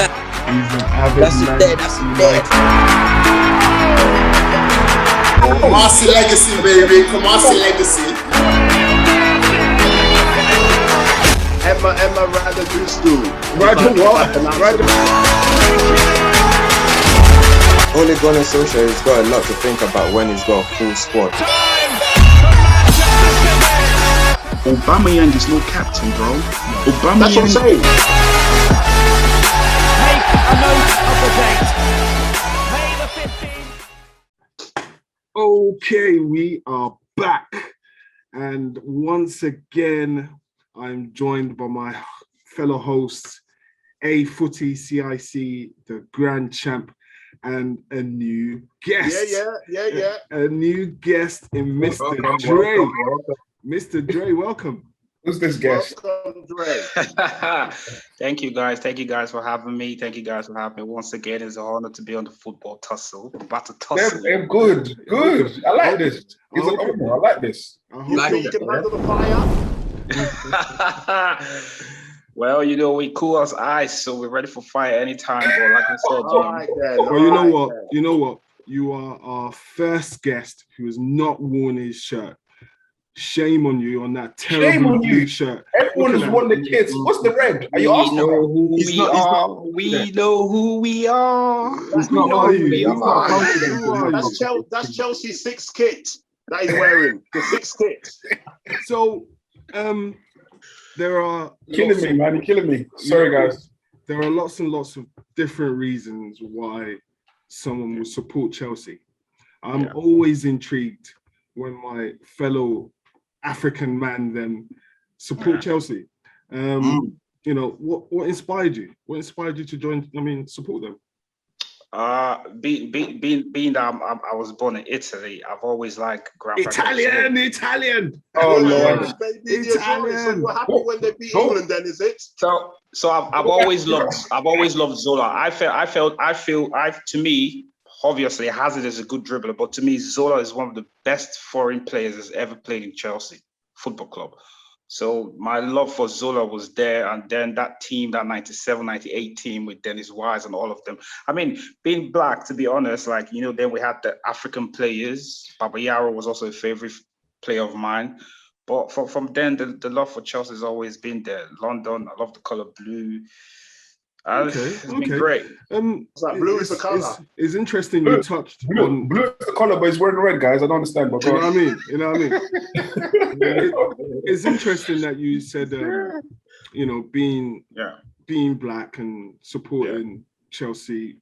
He's an avid That's it there. That's it there. Marcy Legacy, baby. Marcy Legacy. Emma Radagustu. Roger what? Roger. Ole Gunnar Solskjaer has got a lot to think about when he's got a full squad. Aubameyang is no captain, bro. Aubameyang. That's what I'm saying. Make a note of the date. May the 15th. Okay, we are back. And once again, I'm joined by my fellow hosts, A Footy CIC, the Grand Champ, and a new guest. Yeah. A new guest in Mr. Dre. Welcome. Mr. Dre, welcome. Who's this guest? Welcome, Dre. Thank you guys for having me. Thank you guys for having me once again. It's an honor to be on the football tussle. I'm about to tussle. They're good. I like this. It's an honor. I like this. You think you can handle the fire? Well, we cool as ice, so we're ready for fire anytime. But like I said, well, you know what? You are our first guest who has not worn his shirt. Shame on you on that terrible blue shirt. Everyone has won the kids. What's the red? Are you asking? We know who we are. That's Chelsea's sixth kit that he's wearing. The sixth kit. So, there are Killing me, man. You're killing me. Sorry, guys. There are lots and lots of different reasons why someone will support Chelsea. I'm always intrigued when my fellow African man then support Chelsea. What inspired you? What inspired you to join? Support them? Being that I was born in Italy, I've always liked Italian. Oh Lord, Italian. So you're happy when they beat England, then is it? So I've always loved Zola. I feel to me, obviously Hazard is a good dribbler, but to me Zola is one of the best foreign players that's ever played in Chelsea Football Club. So my love for Zola was there, and then that team, that 97, 98 team with Dennis Wise and all of them. I mean, being black, to be honest, then we had the African players. Baba Yaro was also a favorite player of mine. But from then, the love for Chelsea has always been there. London, I love the color blue. It's been great. Blue is the color. It's interesting you touched on blue is the color, but he's wearing red, guys. I don't understand. But you know what I mean? It's interesting that you said, being black and supporting Chelsea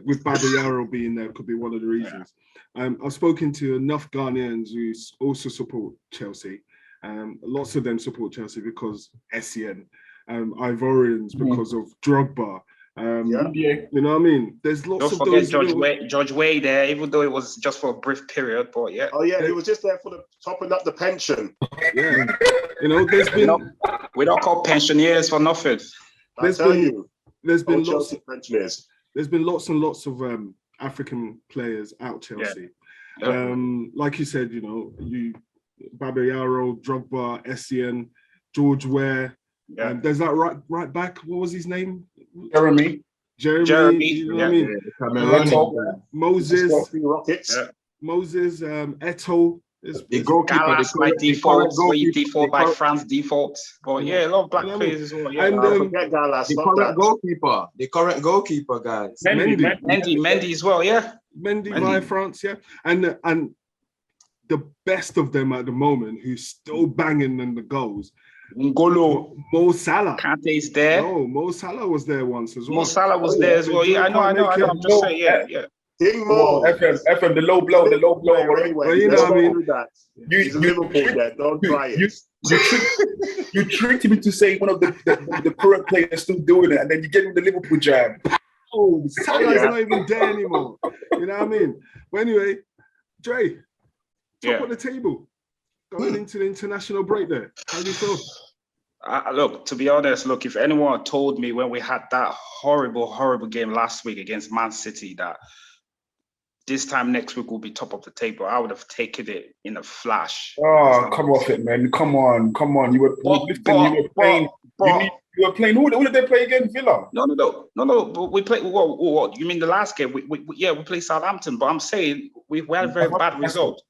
with Baba Yaro being there could be one of the reasons. I've spoken to enough Ghanaians who also support Chelsea. Lots of them support Chelsea because SEN. Ivorians because of Drogba. You know what I mean? There's lots of those. George Weah there, even though it was just for a brief period, but yeah. Oh yeah, he was just there for the topping up the pension. Yeah, there's been. We don't call pensioners for nothing. There's been lots of pensioners. There's been lots and lots of African players out Chelsea. Yeah. Like you said, Baba Yaro, Drogba, Essien, George Weah. Yeah. There's that right back. What was his name? Jeremy. You know what I mean? Moses. Moses. Eto. The goalkeeper. Galas by default. So you default by France default. But a lot of black players as well. Yeah. And the current goalkeeper, guys. Mendy as well. Yeah. Mendy by France. Yeah. And the best of them at the moment, who's still banging in the goals. Ngolo. Mo Salah. Kante's there. No, Mo Salah was there once as well. Mo Salah was there as well. Yeah, I know. I'm just saying, yeah. King Mo. FM, the low blow. Well, you know what I mean? He's Liverpool there. Don't try it. You tricked him into saying one of the current players still doing it, and then you get him the Liverpool jab. Oh, Salah's not even there anymore. You know what I mean? But anyway, Dre, top of the table. Going into the international break there. How do you feel? Look, to be honest, if anyone told me when we had that horrible game last week against Man City that this time next week we'll be top of the table, I would have taken it in a flash. Oh, come off it, man. Come on. You were lifting, you were playing. You You were playing. Who did they play again? Villa. No. But we played. What? You mean the last game? We played Southampton. But I'm saying we had a very bad result.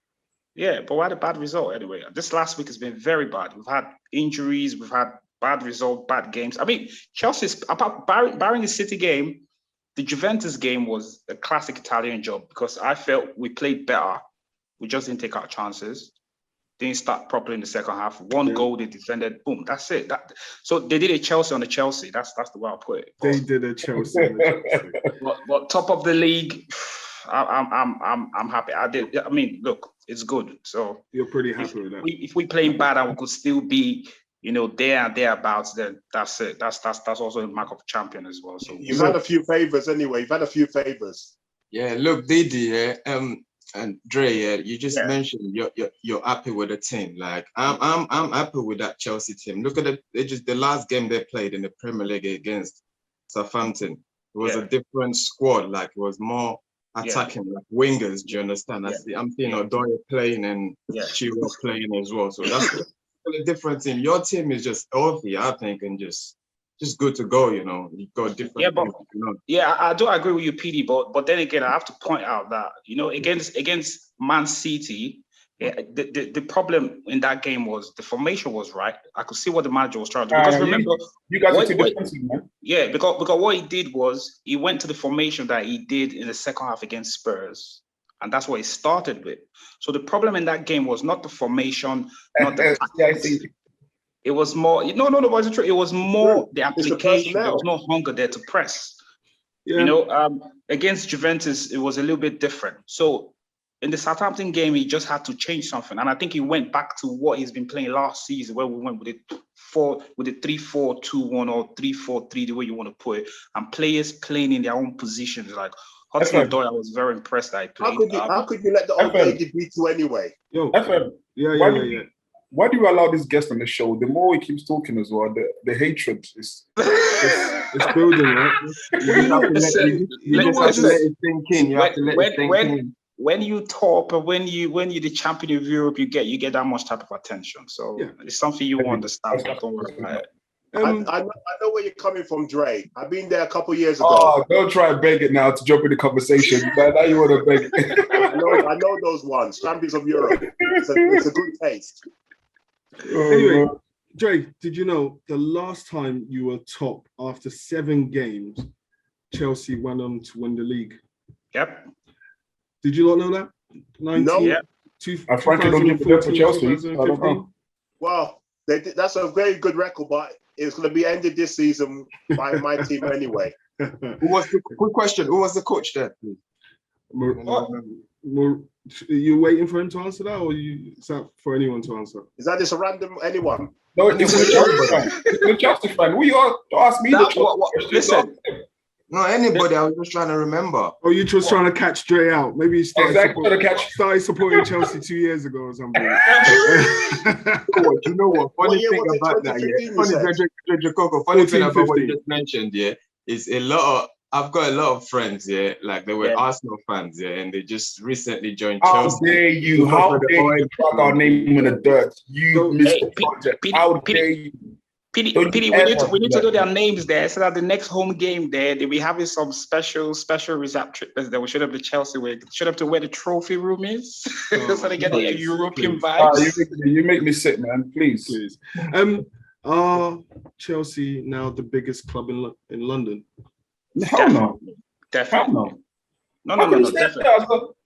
Yeah, but we had a bad result anyway. This last week has been very bad. We've had injuries. We've had bad results, bad games. I mean, Chelsea's apart barring the City game, the Juventus game was a classic Italian job because I felt we played better. We just didn't take our chances. Didn't start properly in the second half. One goal, they defended. Boom, that's it. So they did a Chelsea on the Chelsea. That's the way I put it. They did a Chelsea on the Chelsea. But top of the league, I'm happy. I mean, look, it's good. So you're pretty happy with that. If we play bad and we could still be, there and thereabouts, then that's it. That's also a mark of champion as well. So you've had a few favors anyway. You've had a few favors. Yeah, look, Didi, and Dre, you just mentioned you're happy with the team. Like I'm happy with that Chelsea team. Look at the last game they played in the Premier League against Southampton. It was a different squad. Like it was more attacking, like wingers. Do you understand? I'm seeing O'Doyle playing and Chilwell playing as well. So that's a different team. Your team is just healthy, I think, and just good to go. You've got different. Yeah, but I do agree with you, PD. But then again, I have to point out that against Man City, the problem in that game was the formation was right. I could see what the manager was trying to do. Because remember, you guys are too defensive, man. Yeah, because what he did was he went to the formation that he did in the second half against Spurs. And that's what he started with. So the problem in that game was not the formation, not the tactics. It was more, but it's true. It was more the application. There was no hunger there to press. Yeah. Against Juventus, it was a little bit different. So in the Southampton game, he just had to change something. And I think he went back to what he's been playing last season, where we went with it 3-4-2-1 or 3-4-3, the way you want to put it, and players playing in their own positions. Like Hudson-Odoi, I was very impressed that he played. How could you let the old lady beat you anyway? Yo, FM. Yeah. Why do you allow this guest on the show? The more he keeps talking as well, the hatred is it's building, right? You have to let it sink in. You have to let it sink in. When you top or when you're the champion of Europe, you get that much type of attention. So it's something you understand. Don't worry about it. I know where you're coming from, Dre. I've been there a couple of years ago. Oh, don't try and beg it now to jump in the conversation. Now you want to beg it. I know those ones. Champions of Europe. It's a good taste. Anyway, Dre, did you know the last time you were top after 7 games, Chelsea went on to win the league? Yep. Did you not know that? 19, no. Yeah. I frankly don't give a for Chelsea. I don't know. Well, that's a very good record, but it's going to be ended this season by my team anyway. Quick question. Who was the coach there, please? You waiting for him to answer that, or is that for anyone to answer? Is that just a random anyone? No, it's a Chelsea fan. It's a Chelsea fan. Who you are? Don't ask me. Listen. No, anybody. I was just trying to remember. Oh, you just trying to catch Dre out? Maybe you started supporting Chelsea 2 years ago or something. You know what? Funny thing about that, funny thing about what you just mentioned, is I've got a lot of friends, like they were Arsenal fans, and they just recently joined Chelsea. How dare you? How dare you drag our name in the dirt? You missed the project. How dare you? PD, we need to do their names there so that the next home game there, they'll be having some special reserve treatments that we should have the Chelsea where should have to where the trophy room is so they get the European vibes. You make me sick, man. Please. Are Chelsea now the biggest club in London? Hell no. Definitely. No.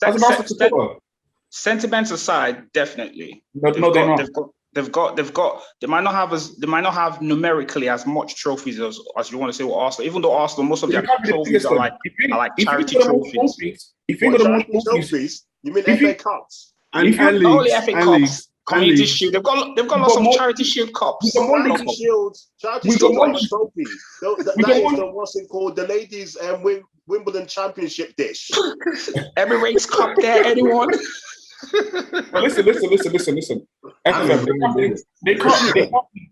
Definitely. Sentiments aside, definitely. No, they're not. They might not have numerically as much trophies as you want to say with Arsenal, even though Arsenal, most of their trophies are like charity trophies. If you got the most trophies, you mean FA Cups? And FA Cups. Community Shield. They've got lots of Charity Shield cups. Charity Shields are trophies. That is what's it called? The ladies Wimbledon Championship dish. Emirates Cup there, anyone? Well, listen.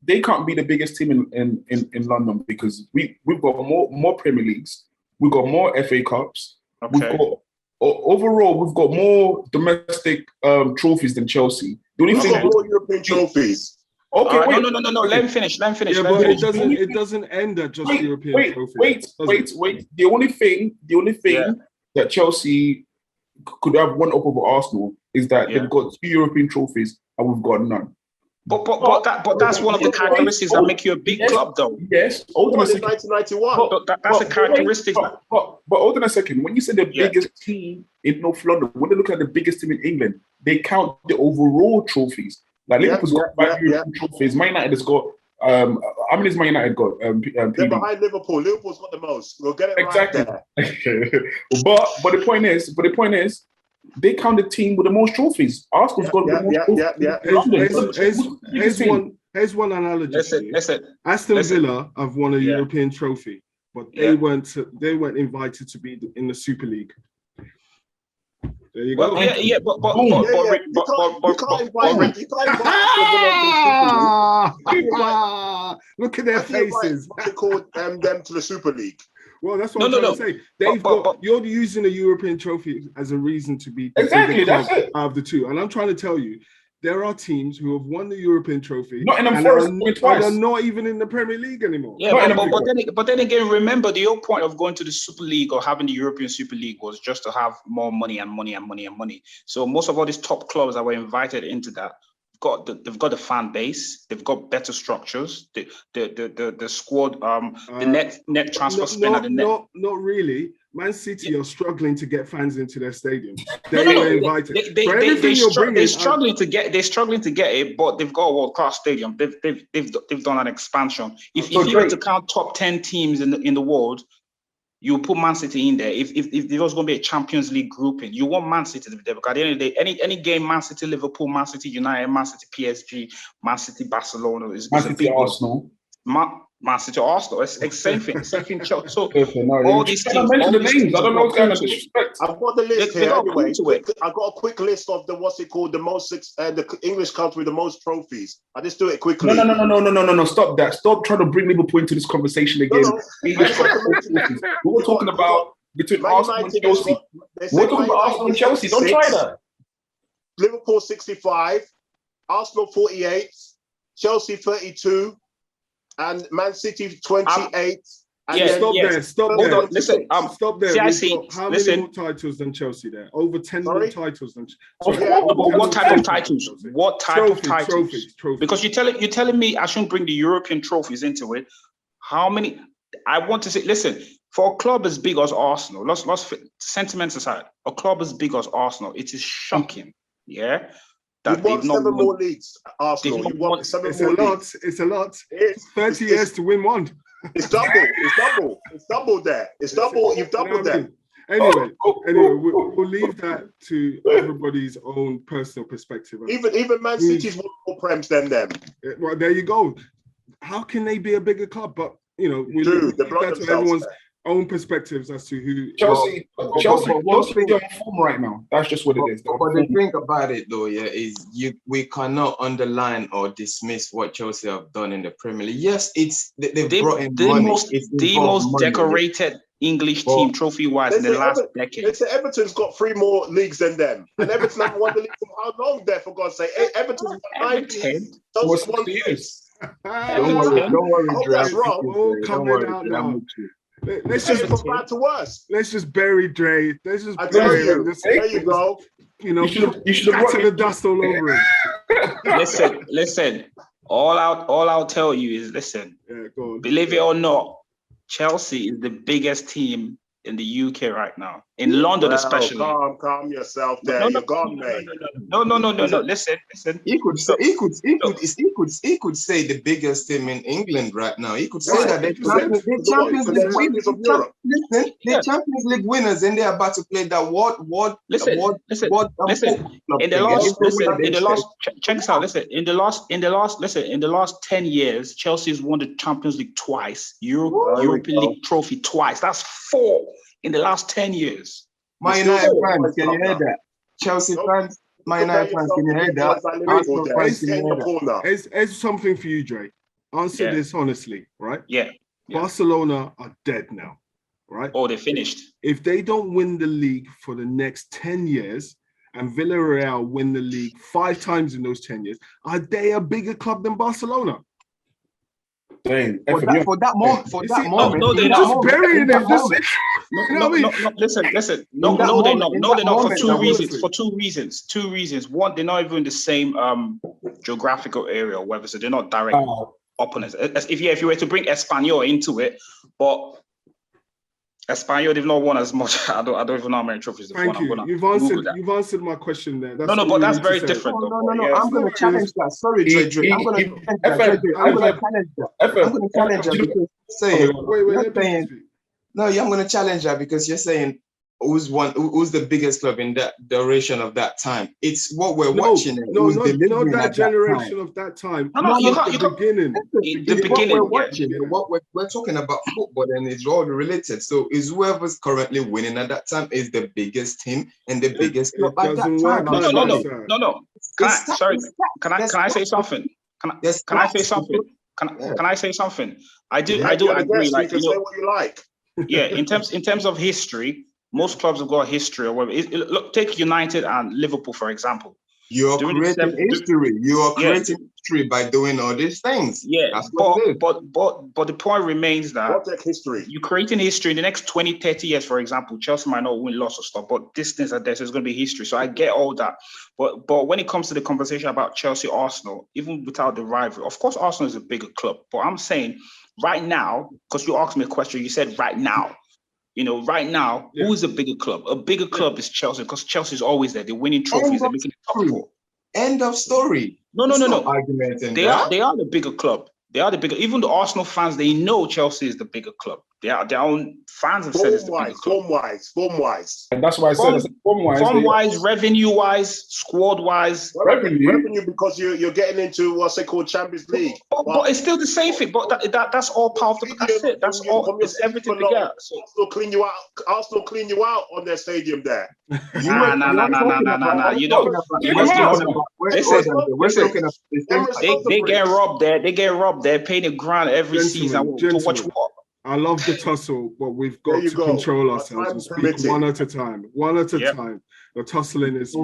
They can't be the biggest team in London because we've got more Premier Leagues, we've got more FA Cups, we've got more domestic trophies than Chelsea. We've got more European trophies. Okay, wait. No. Let me finish. Yeah, but it doesn't end at just European trophies. Wait. The only thing that Chelsea could have one up over Arsenal is that they've got 2 European trophies and we've got none. But that's one of the characteristics that make you a big club, though. Yes, hold on a second. 1991. That's a characteristic. But hold on a second. When you say the biggest team in North London, when they look at the biggest team in England, they count the overall trophies. Like Liverpool's got 5 European trophies. Man United has got. How many has Man United got? They're behind Liverpool. Liverpool's got the most. We'll get it exactly. right there. but the point is, they count the team with the most trophies. Arsenal's got the most trophies. Here's one analogy. Listen. Aston Villa have won a European trophy, but they weren't invited to be in the Super League. There you go. You can't invite Look at their faces. They called them to the Super League. Well, that's what I'm trying to say. You're using a European trophy as a reason to be exactly that's it. Out of the 2, and I'm trying to tell you, there are teams who have won the European trophy and are not even in the Premier League anymore. Yeah, but then again, remember the whole point of going to the Super League or having the European Super League was just to have more money and money and money and money. So most of all these top clubs that were invited into that they've got the fan base, they've got better structures, the squad, the net transfer spend at the net. Not really. Man City are struggling to get fans into their stadium. They were invited. They're struggling to get it, but they've got a world-class stadium. They've done an expansion. If you were to count top 10 teams in the world, you put Man City in there. If there was going to be a Champions League grouping, you want Man City to be there, because at the end of the day, any game, Man City, Liverpool, Man City, United, Man City, PSG, Man City, Barcelona is Man City, Arsenal. Man City, Arsenal. It's same thing. So all these teams. I don't know what kind of disrespect. I've got the list here anyway. I've got a quick list of the most the English country with the most trophies. I just do it quickly. No. Stop that. Stop trying to bring Liverpool into this conversation again. We were talking about between Arsenal and Chelsea. We're talking about Arsenal and Chelsea. Don't try that. Liverpool 65, Arsenal 48, Chelsea 32. And Man City 28. Stop there. Listen, stop there. How many more titles than Chelsea there? Over 10 more titles than Chelsea. What type of titles? What type of titles? Trophies. Because you're telling me I shouldn't bring the European trophies into it. How many? I want to say, listen, for a club as big as Arsenal, let's sentiments aside, a club as big as Arsenal, it is shocking. Yeah. You've won 7 more leagues, Arsenal. You've won 7 more leagues. It's a lot. 30 years to win one. It's double. It's double there. It's double. You've doubled that. Anyway, we'll leave that to everybody's own personal perspective. Even Man City's won more prems than them. Well, there you go. How can they be a bigger club? But we leave that to everyone's own perspectives as to who Chelsea on form right now. That's just what it is. But the thing about it though, is we cannot underline or dismiss what Chelsea have done in the Premier League. Yes, they've brought in money. The most decorated English team trophy-wise in the last decade. They say Everton's got 3 more leagues than them, and Everton haven't won the league for how long? There, for God's sake, Everton's got 9 leagues. Those 1 years. Don't worry, that's wrong. We'll come out now. Let's just from bad to worse. Let's just bury Dre. Let's just bury him. There you go. You should have the dust all over him. Listen. All I'll tell you is, listen. Yeah, go on. Believe it or not, Chelsea is the biggest team in the UK right now, in London especially. Calm yourself there. You're gone, mate. No. Listen. He could say the biggest team in England right now. He could say that the Champions League winners, and they're about to play that In the last 10 years, Chelsea's won the Champions League twice, European League trophy twice. That's 4 in the last 10 years. Man United fans, can you hear that? Chelsea fans, Man United fans, can you hear that? It's something for you, Dre. Answer this honestly, right? Yeah. Barcelona are dead now, right? Oh, they finished. If they don't win the league for the next 10 years, and Villarreal win the league 5 times in those 10 years, are they a bigger club than Barcelona? Dang, For that moment, no, they're just not. burying it. Listen. No, they're not. No, they're not for 2 reasons. For 2 reasons. 2 reasons. One, they're not even in the same geographical area or whatever, so they're not direct opponents. If you were to bring Espanyol into it, but Espanyol, they've not won as much. I don't even know how many trophies they've won. Thank you. You've answered my question there. That's no, but that's very different. No. I'm going to challenge that. Sorry, Dre. I'm going to challenge that because I'm going to challenge that because you're saying who's the biggest club in that duration of that time. It's what we're watching. Not that generation of that time. The beginning. We're watching. What we're talking about football, and it's all related. So is whoever's currently winning at that time is the biggest team and the biggest club at that time. No. Can I say something? Can I say something? Can I say something? I do agree. Like, you can say what you like. Yeah, in terms of history, most clubs have got history or whatever. Look, take United and Liverpool, for example. You're creating history. You are creating history by doing all these things. Yeah, but the point remains that what's that history? You're creating history in the next 20, 30 years, for example. Chelsea might not win lots of stuff, but these things are there, so it's going to be history. So I get all that. But when it comes to the conversation about Chelsea, Arsenal, even without the rivalry, of course, Arsenal is a bigger club. But I'm saying right now, because you asked me a question, you said right now. Right now, who is a bigger club? A bigger club is Chelsea because Chelsea is always there. They're winning trophies. They're making it top 4. End of story. No. They are the bigger club. They are the bigger. Even the Arsenal fans, they know Chelsea is the bigger club. Their own fans have said it's the bigger club. Form-wise. And that's why I said form-wise, revenue-wise, squad-wise. Revenue because you're getting into what's it called Champions League. But it's still the same thing. But that's all part of the. That's it. That's all. It's everything together. Arsenal clean you out on their stadium there. Nah. You know. They get robbed there. They get robbed. They're paying $1,000 every season to watch what. I love the tussle, but we've got to control ourselves and speak one at a time. The tussling is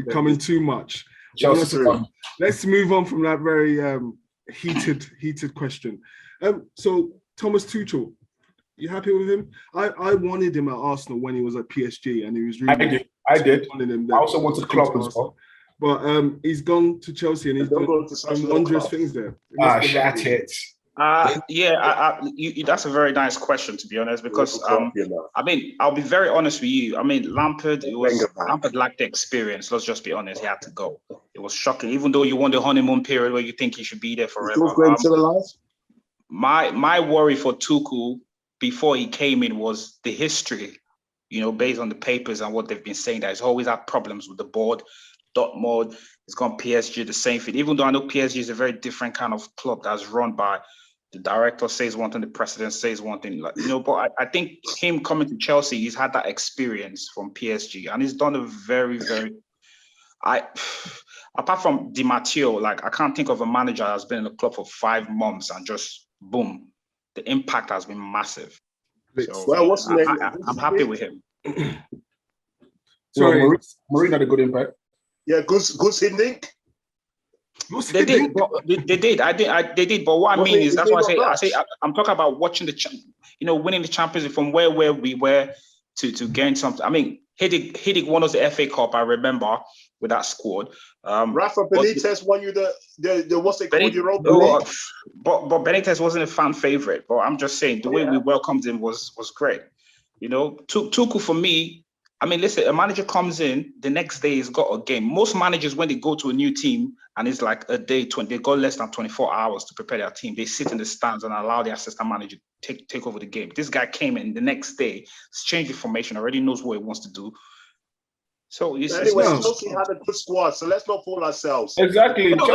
becoming too much. Let's move on from that very heated question. So Thomas Tuchel, you happy with him? I wanted him at Arsenal when he was at PSG, and he was really. I did. I also wanted Klopp as well. But he's gone to Chelsea and he's done some wondrous things there. Shut it. That's a very nice question, to be honest, because I'll be very honest with you. Lampard lacked the experience. Let's just be honest. He had to go. It was shocking, even though you want the honeymoon period where you think he should be there forever. My worry for Tuchel before he came in was the history, based on the papers and what they've been saying, that he's always had problems with the board. Dortmund, it's gone PSG, the same thing. Even though I know PSG is a very different kind of club that's run by the director says one thing, the president says one thing, but I think him coming to Chelsea, he's had that experience from PSG and he's done a very, very, apart from Di Matteo, I can't think of a manager that's been in the club for 5 months and just boom, the impact has been massive. So I'm happy with him. Sorry, Mourinho had a good impact. Yeah, good evening. They did. They did. But what I mean is, that's why I say I'm talking about watching winning the Champions League from where we were to gain something. Hiddink won us the FA Cup. I remember with that squad. Rafa Benitez won you the what's it called, Europa League. But Benitez wasn't a fan favorite. But I'm just saying the way we welcomed him was great. Tuchel for me. Listen, a manager comes in, the next day he's got a game. Most managers, when they go to a new team and it's like a day, they got less than 24 hours to prepare their team. They sit in the stands and allow the assistant manager to take over the game. This guy came in the next day, he's changed the formation, already knows what he wants to do. So Chelsea had a good squad, so let's not fool ourselves. Exactly. No.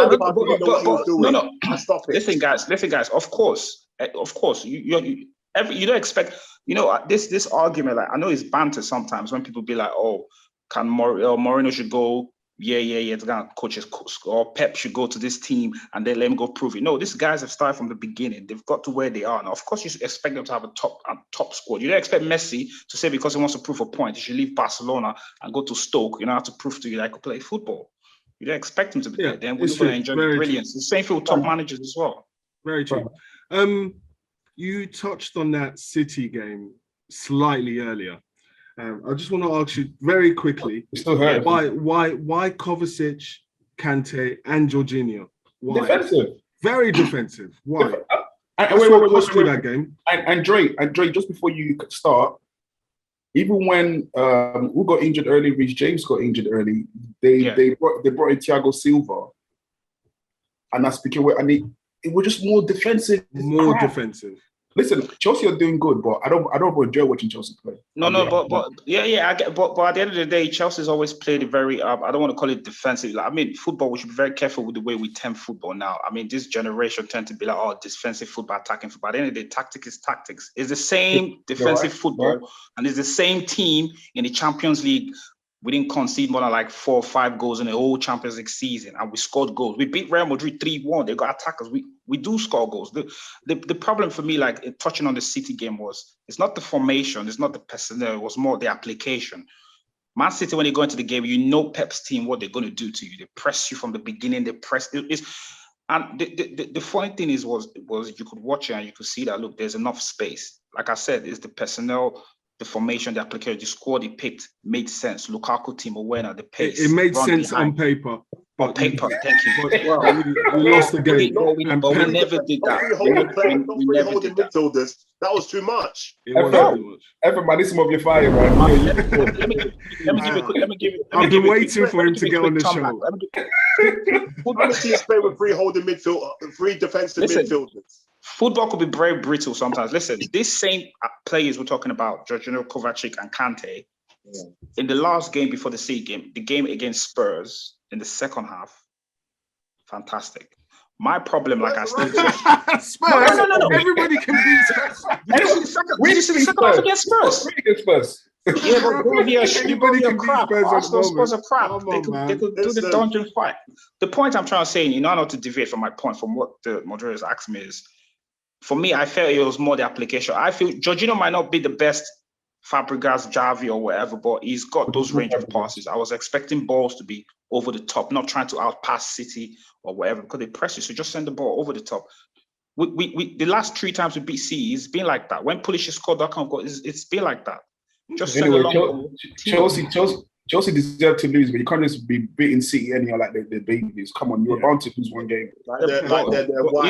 Stop it. Listen, guys. Of course. You don't expect. This argument, I know it's banter sometimes when people be like, "Oh, can Mourinho should go? the gonna coaches or Pep should go to this team and then let him go prove it. No, these guys have started from the beginning. They've got to where they are now. Of course, you should expect them to have a top squad. You don't expect Messi to say because he wants to prove a point, he should leave Barcelona and go to Stoke. You know, have to prove to you that I could play football. You don't expect him to be there. Then we're going to enjoy the brilliance. The same for top managers as well. Very true. You touched on that City game slightly earlier. I just want to ask you very quickly, why Kovacic, Kante, and Jorginho? Why? Defensive. Very defensive. Why? Wait, that game. And Dre, just before you start, even when who got injured early, Reece James got injured early, they brought in Thiago Silva, and that's because it was just more defensive. Defensive. Listen, Chelsea are doing good, but I don't enjoy watching Chelsea play. I get. But at the end of the day, Chelsea's always played a very. I don't want to call it defensive. Like, I mean, football. We should be very careful with the way we tempt football now. I mean, this generation tend to be like, oh, defensive football, attacking football. At the end of the day, tactics is tactics. It's the same defensive football, and it's the same team in the Champions League. We didn't concede more than like 4 or 5 goals in the whole Champions League season, and we scored goals. We beat Real Madrid 3-1. They got attackers. We do score goals. The problem for me, like touching on the City game, was it's not the formation, it's not the personnel, it was more the application. Man City, when they go into the game, you know Pep's team, what they're going to do to you. They press you from the beginning. They press. And the funny thing was you could watch it and you could see that, look, there's enough space. Like I said, it's the personnel, the formation, the application, the squad he picked made sense. Lukaku, Timo Werner, the pace. It made sense behind. On paper. On paper, thank you. We lost the game. We never did that. We never did that. Midfielders. That was too much. Everybody, some of your fire, man. Let me give you. I've been waiting for him to get on the show. Football teams play with 3 holding midfield, 3 defensive midfielders. Football could be very brittle sometimes. Listen, these same players we're talking about, Jorginho, Kovacic, and Kante, in the last game before the City game, the game against Spurs in the second half, fantastic. My problem, like I still say, Spurs. No. Everybody can beat Spurs. We just the second half against Spurs. Yeah, but anybody can beat Spurs. Arsenal Spurs are crap. They could do the dungeon fight. The point I'm trying to say, not to deviate from my point, from what the moderators asked me, is, for me, I felt it was more the application. I feel Jorginho might not be the best Fabregas, Javi, or whatever, but he's got those range of passes. I was expecting balls to be over the top, not trying to outpass City or whatever, because they press you. So just send the ball over the top. We the last 3 times we beat City, it's been like that. When Pulisic scored that kind of goal, it's been like that. Just send anyway, Chelsea deserve to lose, but you can't just be beating City anyhow like they're babies. Come on, you're bound to lose one game.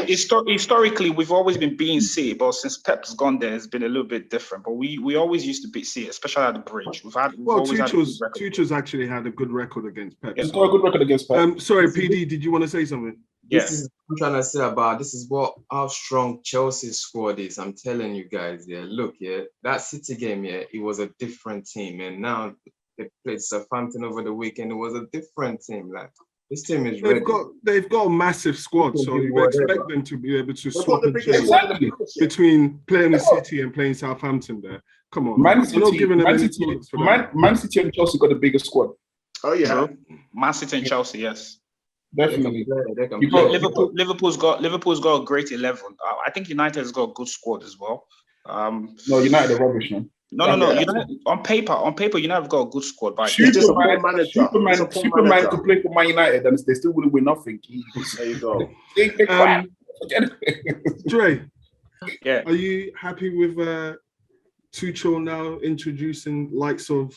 Historically, we've always been beating City, but since Pep's gone there, it's been a little bit different. But we always used to beat City, especially at the Bridge. Tuchel's actually had a good record against Pep. He's got a good record against Pep. Sorry, PD, did you want to say something? Yes. I'm trying to say this is how strong Chelsea's squad is. I'm telling you guys, look, that City game, it was a different team, and now they played Southampton over the weekend. It was a different team. Like, this team is ready. They've got a massive squad, so you expect them to be able to swap between playing with City and playing Southampton there. Come on. Man City and Chelsea got the biggest squad. Oh, yeah. Man City and Chelsea, yes. Definitely. Liverpool's got a great 11. I think United has got a good squad as well. No, United are rubbish, man. No. United, on paper, United have got a good squad. But Superman could play for Man United and they still wouldn't win nothing. There you go. Dre, are you happy with Tuchel now introducing likes of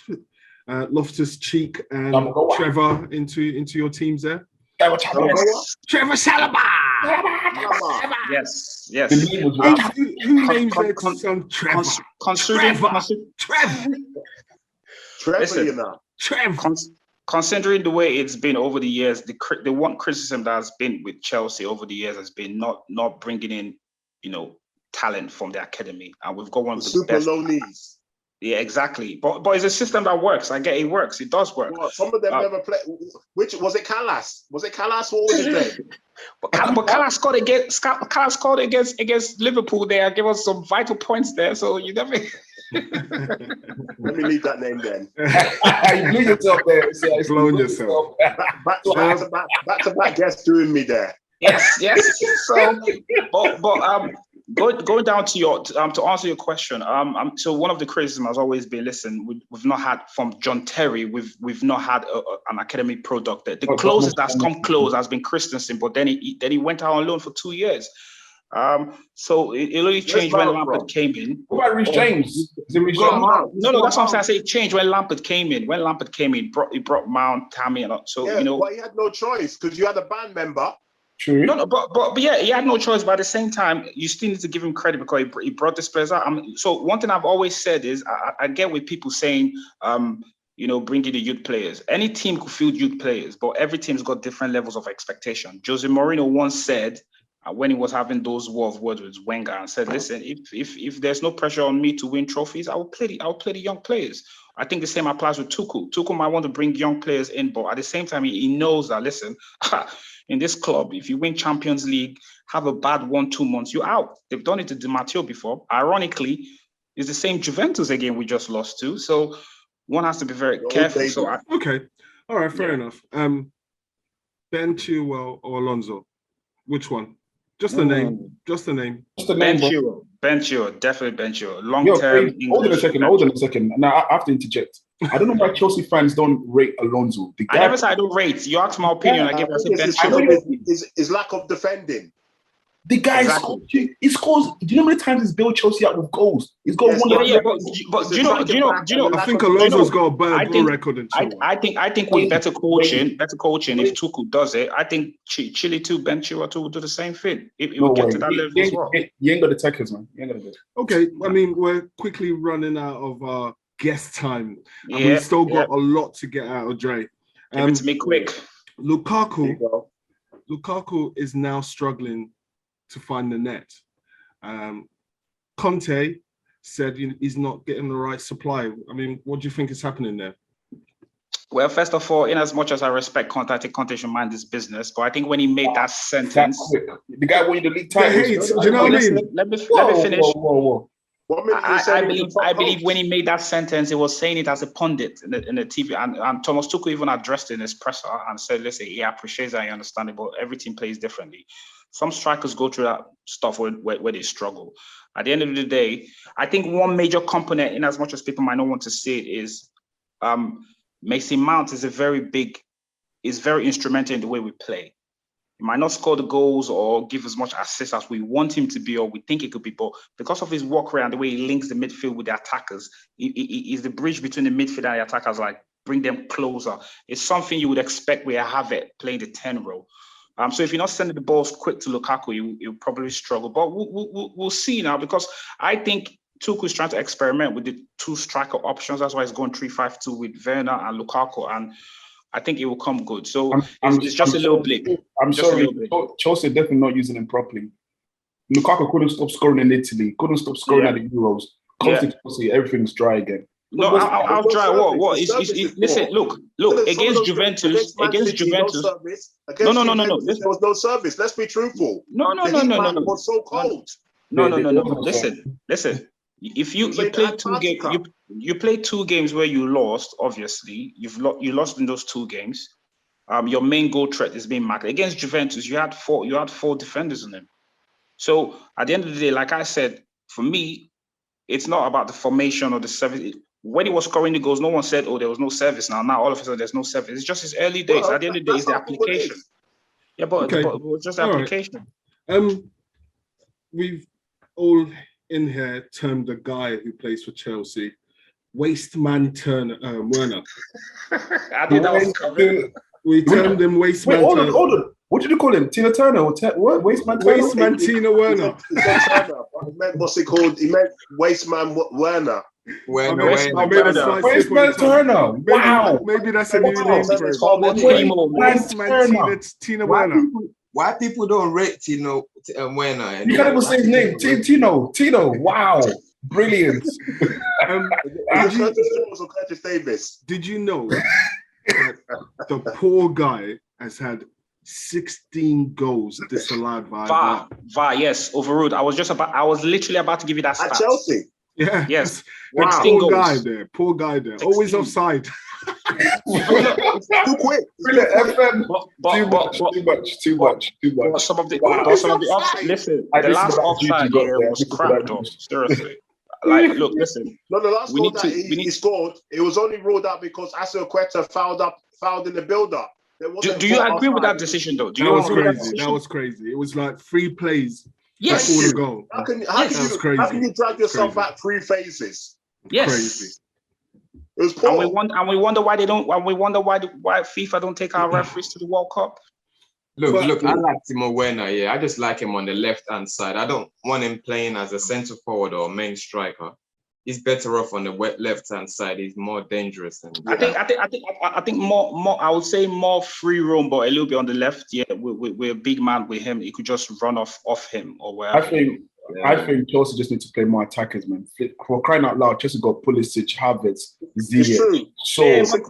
Loftus-Cheek and Trevor into your teams there? Trevor Salah. Yes. Who names their son Trevor? Considering the way it's been over the years, the one criticism that has been with Chelsea over the years has been not bringing in, talent from the academy, and we've got one of the super best. Low knees. Yeah, exactly. But it's a system that works. I get it works. It does work. Well, some of them never played. Which was it? Callas? Was it Callas? What was his name? But Callas scored against Liverpool there. Give us some vital points there. So you never. Let me leave that name then. You blew yourself there. Blown yourself. Back to back guests doing me there. Yes. So, going down to your to answer your question. So one of the criticisms has always been, listen, we've not had from John Terry, we've not had an academic product there. The closest that's come close has been Christensen, but then he went out on loan for 2 years. So it only changed when Lampard came in. What about Rhys James? Is it Rhys James? No, that's what I'm saying. I say it changed when Lampard came in. When Lampard came in, he brought Mount, Tammy, and so but he had no choice because you had a band member. True. No, but yeah, he had no choice. But at the same time, you still need to give him credit because he brought this players out. So one thing I've always said is I get with people saying, bring in the youth players. Any team could field youth players, but every team's got different levels of expectation. Jose Mourinho once said, when he was having those war of words with Wenger, and said, listen, if there's no pressure on me to win trophies, I'll play the young players. I think the same applies with Tuchel. Tuchel might want to bring young players in, but at the same time, he knows that, listen, in this club, if you win Champions League, have a bad 1-2 months, you're out. They've done it to Di Matteo before. Ironically, it's the same Juventus again we just lost to. So one has to be very careful. So okay. All right, fair enough. Ben Chilwell or Alonso? Which one? Just the name. Just the name. Ben Chilwell, definitely Ben Chilwell. Long term. Hold on a second. Now I have to interject. I don't know why Chelsea fans don't rate Alonso. I never said I don't rate. You asked my opinion. I said Ben Chilwell. His lack of defending. The guy he scores. Do you know how many times he's built Chelsea out with goals? He's got one. But do you know? I think Alonso's got a better goal record than Chilwell. I think with better coaching, if Tuchel does it, I think Chile too, Ben Chilwell too will do the same thing. It will get to that level as well. You ain't got the techers, man. You ain't got to do it. Okay, I mean we're quickly running out of guest time, and we've still got a lot to get out of Dre. Give it to me quick. Lukaku is now struggling to find the net. Conte said he's not getting the right supply. I mean, what do you think is happening there? Well, first of all, in as much as I respect Conte, I think Conte should mind his business. But I think when he made that sentence, the guy winning the league title. Do you know what I mean? Let me finish. Whoa. I believe when he made that sentence, he was saying it as a pundit in the TV, and Thomas Tuchel even addressed it in his presser and said, "Listen, he appreciates that, I understand it, but every team plays differently. Some strikers go through that stuff where they struggle. At the end of the day, I think one major component, in as much as people might not want to see it, is Mason Mount is very instrumental in the way we play. He might not score the goals or give as much assists as we want him to be or we think he could be, but because of his walk around, the way he links the midfield with the attackers, he's the bridge between the midfield and the attackers, like bring them closer. It's something you would expect where Havertz playing the 10 role. So if you're not sending the balls quick to Lukaku, you'll probably struggle. But we'll see now, because I think Tuchel is trying to experiment with the two striker options. That's why he's going 3-5-2 with Werner and Lukaku, and I think it will come good. So it's just a little blip. I'm sorry, Chelsea definitely not using him properly. Lukaku couldn't stop scoring in Italy, couldn't stop scoring at the Euros. Chelsea, everything's dry again. No, I'll try. What? Listen, look. Against Juventus. No. There was no service. Let's be truthful. No. It was so cold. No. Listen. If you play 2 games, you play 2 games where you lost. Obviously, you lost in those 2 games. Your main goal threat is being marked. Against Juventus, you had 4 defenders in them. So at the end of the day, like I said, for me, it's not about the formation or the service. When he was scoring the goals, no one said, "Oh, there was no service." Now all of a sudden, there's no service. It's just his early days. At the end of the day, it's the application. Yeah, but it was just application. Right. We've all in here termed the guy who plays for Chelsea Waste Man Werner. I think that was coming. We termed him Waste Man. Hold on. What did you call him? Tina Turner? What? Waste Man Turner? Waste Man Tina Werner. What's it called? He meant Waste Man Werner. Waste Man Turner. Wow. Maybe that's a new name for him. Waste Man Tina Werner. Why people don't rate Tino Werner? You can't even say his name. Tino. Wow. Brilliant. Curtis Davis. Did you know that the poor guy has had 16 goals disallowed by VAR? Yes, overruled. I was literally about to give you that stat. At Chelsea. Yeah. Yes. Wow. 16 Poor guy goals. there. Poor guy there. 16. Always offside. Too quick. FM. Too much. But some of the Wow. listen, I the listen last to that offside juice you got here there. was Listen to crap that though. juice. Seriously. Like, look, listen. No, the last We goal need that to- we he need- scored, it was only ruled out because Asaqueta fouled in the build-up. Do you agree with that decision though? Do That you was agree with that crazy. That decision? was crazy. It was like 3 plays Yes. before the goal. How can That was crazy. how can you drag yourself Crazy. back 3 phases? Yes. Crazy. It was And poor. we wonder why they don't. And we wonder why FIFA don't take our referees to the World Cup. Look, I like Timo Werner. Yeah, I just like him on the left-hand side. I don't want him playing as a centre forward or main striker. He's better off on the left-hand side. He's more dangerous. And I think more. I would say more free roam, but a little bit on the left. Yeah, we're a big man with him. He could just run off him or wherever. I think Chelsea just need to play more attackers, man. For crying out loud, Chelsea got Pulisic, Havertz, Ziyech. true. So Pulisic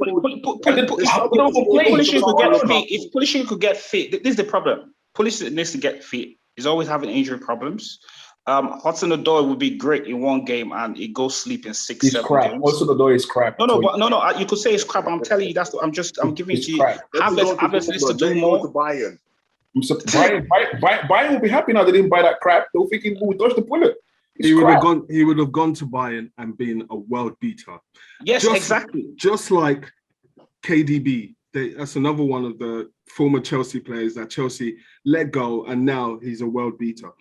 could get fit. If Pulisic could get fit, this is the problem. Pulisic needs to get fit. He's always having injury problems. Hudson-Odoi would be great in one game and he goes sleep in 6, he's 7 crap. games. Hudson-Odoi is crap. No. You could say it's crap. I'm telling you, I'm giving it to you. Havertz needs to do more. To Bayern. Bayern will be happy now they didn't buy that crap. They'll think he will dodge the bullet. He would have gone to Bayern and been a world beater. Yes, exactly. Just like KDB. That's another one of the former Chelsea players that Chelsea let go, and now he's a world beater.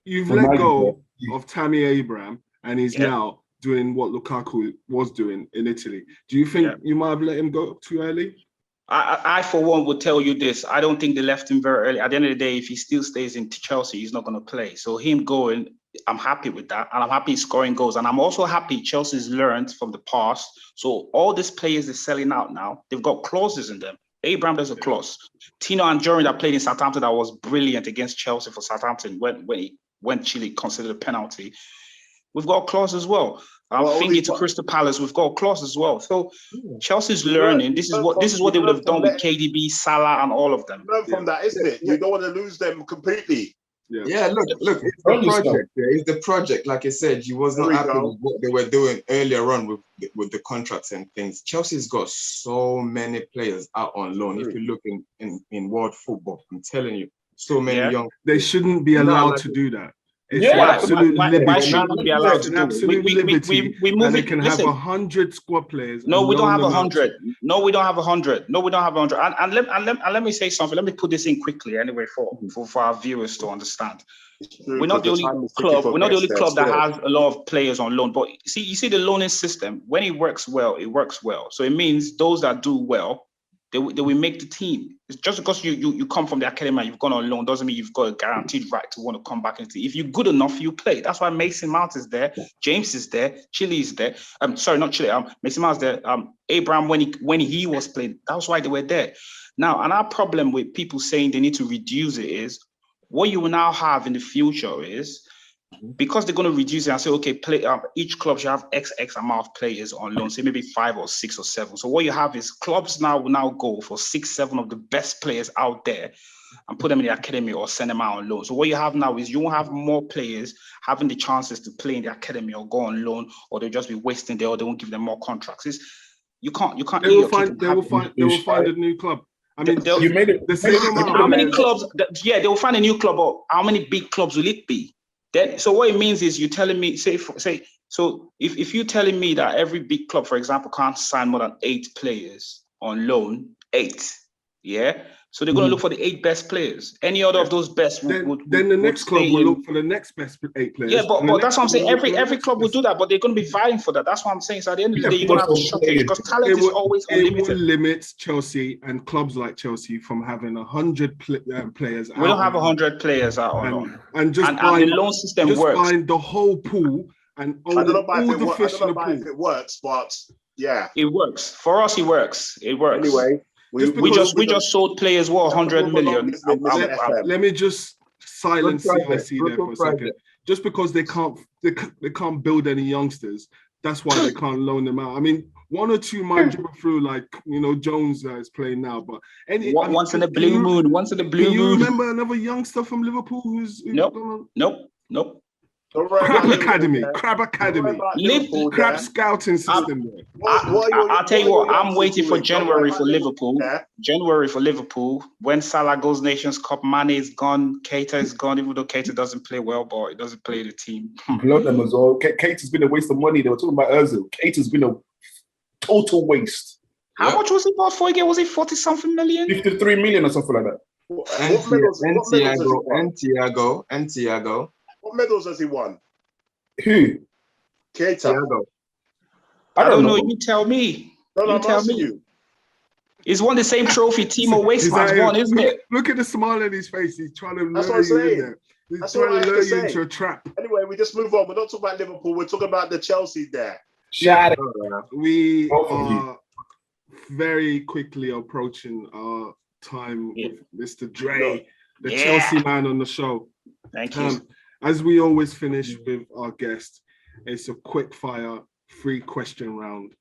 You've let go of Tammy Abraham, and he's now doing what Lukaku was doing in Italy. Do you think you might have let him go too early? I for one, would tell you this. I don't think they left him very early. At the end of the day, if he still stays in Chelsea, he's not going to play. So him going, I'm happy with that. And I'm happy he's scoring goals. And I'm also happy Chelsea's learned from the past. So all these players they're selling out now, they've got clauses in them. Abraham, there's a clause. Tino Anjorin that played in Southampton that was brilliant against Chelsea for Southampton when Chile considered a penalty. We've got a clause as well. Thingy to Crystal Palace, we've got a clause as well. So Chelsea's learning. This is what they would have done with KDB, Salah, and all of them. Learn from that, isn't it? You don't want to lose them completely. Yeah, look, it's the project. It's the project. Like I said, you was not happy with what they were doing earlier on with the contracts and things. Chelsea's got so many players out on loan. If you look in world football, I'm telling you, so many young. They shouldn't be allowed to do that. It's absolute liberty. Why should we be allowed to do absolute liberty? We move they it. can have 100 squad players. No, we don't have 100. No, we don't have 100. No, we don't have 100. And let me say something. Let me put this in quickly anyway for our viewers to understand. We're not the only club. We're not the only club that has a lot of players on loan. But you see the loaning system. When it works well, it works well. So it means those that do well, they will make the team. It's just because you come from the academy and you've gone on loan doesn't mean you've got a guaranteed right to want to come back into it. If you're good enough, you play. That's why Mason Mount is there, James is there, Chile is there. Sorry, not Chile. Mason Mount is there. Abraham when he was playing, that's why they were there. Now, and our problem with people saying they need to reduce it is what you will now have in the future is because they're going to reduce it and say, okay, each club should have X amount of players on loan, say maybe 5 or 6 or 7. So what you have is clubs will now go for 6, 7 of the best players out there and put them in the academy or send them out on loan. So what you have now is you won't have more players having the chances to play in the academy or go on loan, or they'll just be wasting there, or they won't give them more contracts. You can't. They will find a new club. I mean, you made it. How many clubs? They will find a new club. Or how many big clubs will it be? Then, so what it means is you're telling me, so if you're telling me that every big club, for example, can't sign more than 8 players on loan, 8, yeah? So they're going to look for the 8 best players. Any other of those best would the next club will look for the next best 8 players. Yeah, but that's what I'm saying. Every club will do that, but they're going to be vying for that. That's what I'm saying. So at the end of the day, you're going to have a shortage because talent is always unlimited. It will limit Chelsea and clubs like Chelsea from having 100 players. We don't have 100 players out on loan. And the loan system works. Just buying the whole pool and all the fish in the pool. If it works, but yeah, it works for us. It works. Anyway. We just sold players 100 million. Let me just silence CIC there for a second. Just because they can't build any youngsters That's why they can't loan them out. I mean, one or two might dribble through, like Jones is playing now. But once in a blue moon. Once in a blue moon. You remember another youngster from Liverpool who's Nope. Crab Academy. Liverpool, Crab scouting system. I'll tell you what, I'm waiting for January for Liverpool. Yeah. January for Liverpool. When Salah goes Nations Cup, Mane is gone, Keita is gone, even though Keita doesn't play well, but he doesn't play the team. Blood them as well. Keita's been a waste of money. They were talking about Ozil. Keita's been a total waste. How much was he bought for again? Was it 40-something million? 53 million or something like that. Santiago. What medals has he won? Who? Keita. I don't know. You tell me. No, I'm asking you. He's won the same trophy Timo Wasteman's won, isn't it? Look at the smile on his face. He's trying to That's lure what I'm you in saying. there. He's That's trying what I to have lure to you say. into a trap. Anyway, we just move on. We're not talking about Liverpool. We're talking about the Chelsea there. Shut it. We are very quickly approaching our time with Mr. Dre, the Chelsea man on the show. Thank you. As we always finish with our guest, it's a quick fire 3-question round.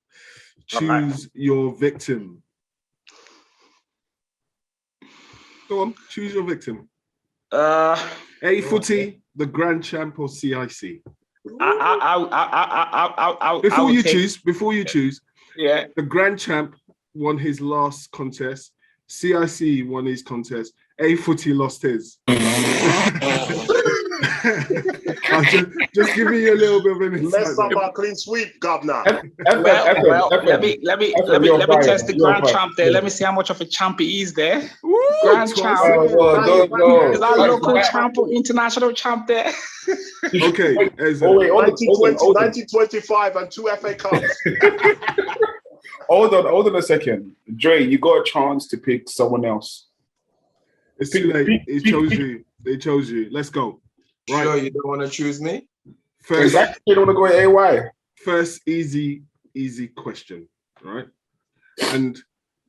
Choose your victim. Go on, choose your victim. A-Footy, the Grand Champ, or CIC? Before you choose, the Grand Champ won his last contest. CIC won his contest. A-Footy lost his. just give me a little bit of an insight. Let's talk about clean sweep, Governor. Let me test the Grand Champ there. Let me see how much of a champ he is there. Grand Champ. Is that local champ or international champ there? Okay. 1925 and 2 FA Cups. Hold on a second. Dre, you got a chance to pick someone else. It's too late. They chose you. Let's go. Right. Sure, you don't want to choose me? First, exactly. You don't want to go AY. First, easy question, right? And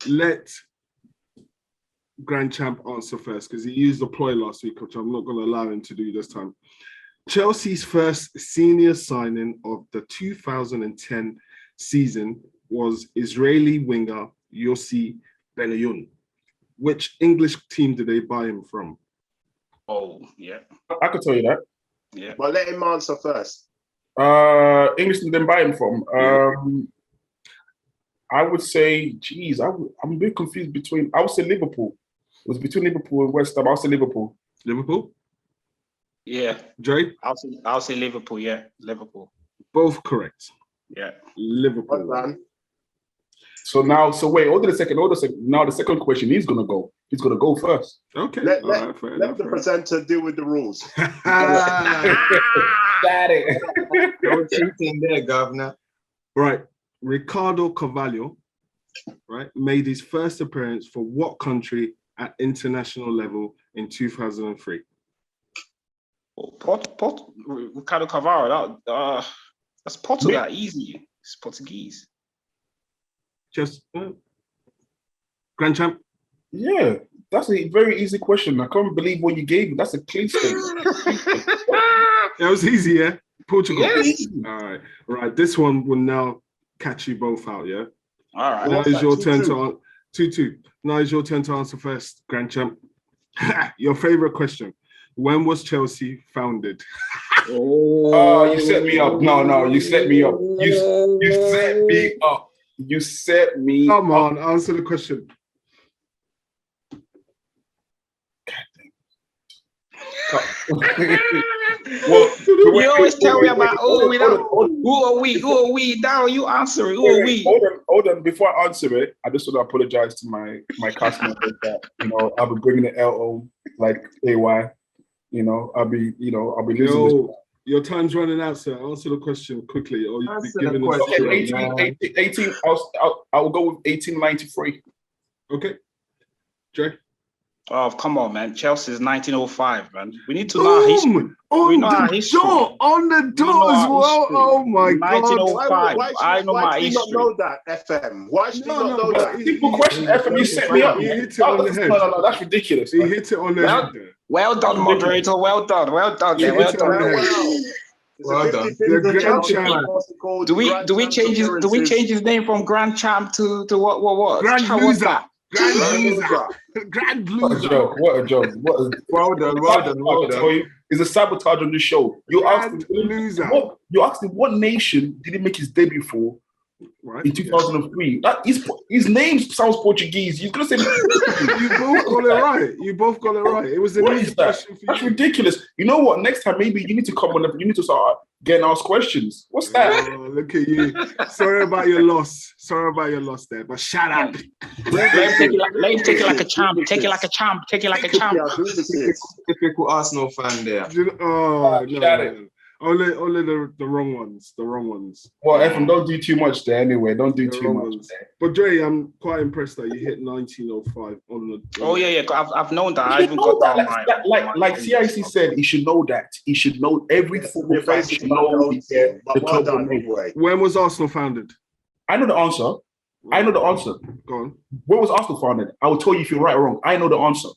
let Grand Champ answer first because he used the ploy last week, which I'm not going to allow him to do this time. Chelsea's first senior signing of the 2010 season was Israeli winger Yossi Benayoun. Which English team did they buy him from? Oh, yeah. I could tell you that. Yeah. But let him answer first. English didn't buy him from. I would say, I'm a bit confused between. I would say Liverpool. It was between Liverpool and West Ham. I'll say Liverpool. Liverpool? Yeah. Dre? I'll say Liverpool, yeah. Liverpool. Both correct. Yeah. Liverpool. Well, so wait, hold on a second. Now the second question, he's going to go first. Okay. Let the presenter deal with the rules. Got it. No cheating there, Governor. Right. Ricardo Carvalho, right, made his first appearance for what country at international level in 2003? Ricardo Carvalho, that's Portugal, easy. It's Portuguese. Just Grand Champ? Yeah, that's a very easy question. I can't believe what you gave me. That's a clean statement. That was easy, yeah? Portugal. Yes. All right. This one will now catch you both out, yeah? All right. Now is your turn to 2-2. Now is your turn to answer first, Grand Champ. Your favorite question. When was Chelsea founded? Oh, you set me up. No, you set me up. You set me up. You set me up. Come on, answer the question. Well, you always tell me about who are we? Now you answer it. Who are we? Hold on. Before I answer it, I just want to apologize to my customers that I'll be bringing the LO like AY. I'll be losing. Your time's running out, sir. Answer the question quickly, or you'll be giving us 18. I'll go with 1893. Okay, Jay. Oh, come on, man. Chelsea's 1905, man. We need to know our history. On the door as well. Oh my God. 1905. I know my history. Why should he not know that, FM? Why should he not know that? Simple question, FM. You set me up. He hit it on the head. No, that's ridiculous. He hit it on the head. Well done, moderator. Well done. Well done. The Grand Champ. Do we change his name from Grand Champ to what? Grand What's Loser. that? Grand Loser. Grand What a Loser. joke! What a joke! What a Well done. Well done. Well done. It's a sabotage on the show. You asked Grand him, Loser. you asked him what nation did he make his debut for Right. in 2003. His name sounds Portuguese. You could have said You both got it right. You both got it right. It was an what easy is that? question for That's you. ridiculous. You know what? Next time, maybe you need to come on. You need to start getting asked questions. What's that? Oh, look at you. Sorry about your loss. Sorry about your loss there, but shut up. Let him take it like a champ. Take it like a champ. Take it like a champ. Typical Arsenal fan there. Oh, Shut it. no. Only the wrong ones. The wrong ones. Well, Ephraim, don't do too much there anyway. Don't do The too wrong much ones. there. But Dre, I'm quite impressed that you hit 1905 on the. Oh yeah. I've known that. I You even should know got that. down my Like CIC said, he should know that. He should know every football fan should know the Well club. done, anyway. When was Arsenal founded? I know the answer. I know the answer. Go on. Where was Arsenal founded? I will tell you if you're right or wrong. I know the answer.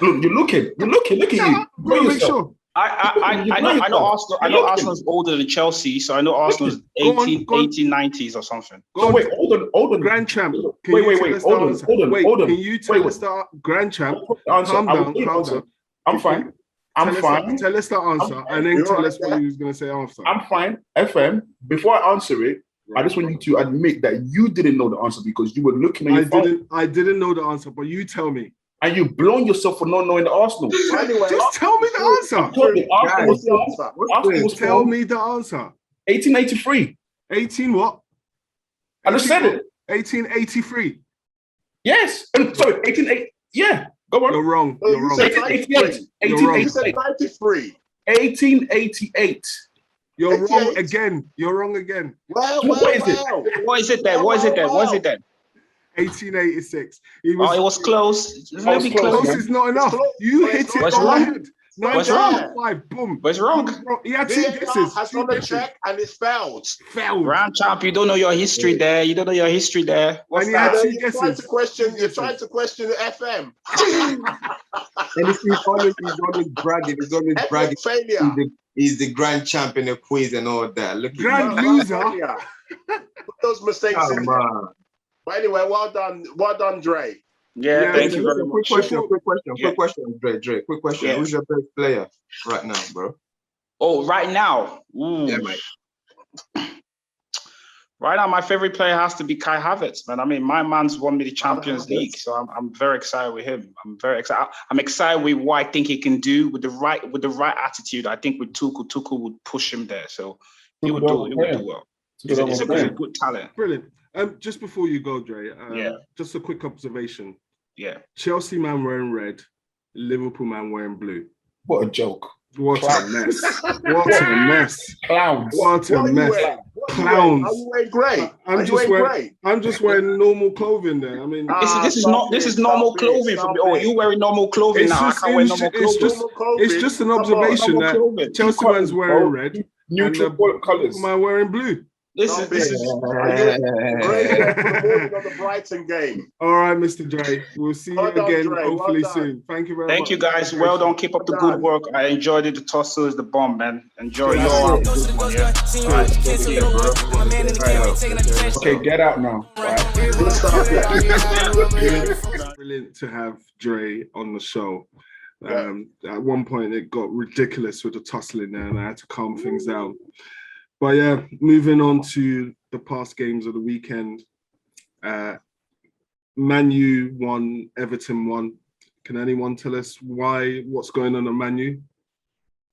Look, you're looking. Look at you. I want to make sure. I know Arsenal. I know Arsenal's older than Chelsea, so I know Arsenal's Go on. 1890s or something. Go So on. wait, hold on. Grand Champ. Wait, hold on. Can you tell us the Grand Champ? Answer. Calm I will down. give Calm answer. down. I'm fine. I'm fine. Tell us the answer, and then You're tell right us what there. you was going to say after. I'm fine. FM, before I answer it, I just want you to admit that you didn't know the answer because you were looking at your phone I didn't know the answer, but you tell me. and you blown yourself for not knowing the Arsenal. Anyway, Just tell me the answer. Arsenal was Tell me the answer. 1883. 18 what? I just said it. 1883. Yes. Sorry, 1880. Yeah. Go on. You're wrong. Oh, You're you wrong. said 1888. You're wrong. You said 93. 1888. You're wrong 88. again. You're wrong again. Wow, What is it? wow. What is it then? What is it then? What is it then? 1886. It was close. It's a little bit close, Close close. man. is not enough. close. You But hit it's it not on the wrong. head. What's wrong? 9.5. Boom. But it's wrong. He had two VAR guesses. has Two done a guesses. check and it's failed. Failed. Grand Champ, you don't know your history there. You don't know your history there. What's And he had that? two You're trying guesses. to question. You're trying to question the FM. And he's always bragging. He's always FM bragging. failure. He's the grand champ in the quiz and all that. Look at Grand you. loser. Failure. Put those mistakes in there. But anyway, well done, Dre. Yeah, thank you very Quick much. question, Dre. Quick question. Yeah. Who's your best player right now, bro? Oh, right now. Ooh. Yeah, mate. Right now, my favorite player has to be Kai Havertz, man. I mean, my man's won me the Champions League, so I'm very excited with him. I'm very excited. I'm excited with what I think he can do with the right attitude. I think with Tuchel would push him there, so he would do well. He's a good talent. Brilliant. Just before you go, Dre, Yeah. just a quick observation. Yeah. Chelsea man wearing red, Liverpool man wearing blue. What a joke. What a mess. What a mess. Clowns. What a mess. Clowns. Are you wearing grey? I'm just wearing normal clothing there. I mean, This is normal clothing for me. Oh, you wearing normal clothing now? I can't wear normal clothing. it's just an observation that Chelsea man's wearing red, Neutral colours. man wearing blue. This is Great on the Brighton game. All right, Mr. Dre. We'll see you Well done, again, Dre. hopefully Well done. soon. Thank you very much. Thank you guys. Well done. Keep up the good work. I enjoyed it. The tussle is the bomb, man. Enjoy your good one, yeah. Okay, get out now. Right. Brilliant to have Dre on the show. At one point, it got ridiculous with the tussling there, and I had to calm things down. But yeah, moving on to the past games of the weekend. Man U won, Everton won. Can anyone tell us what's going on at Man U?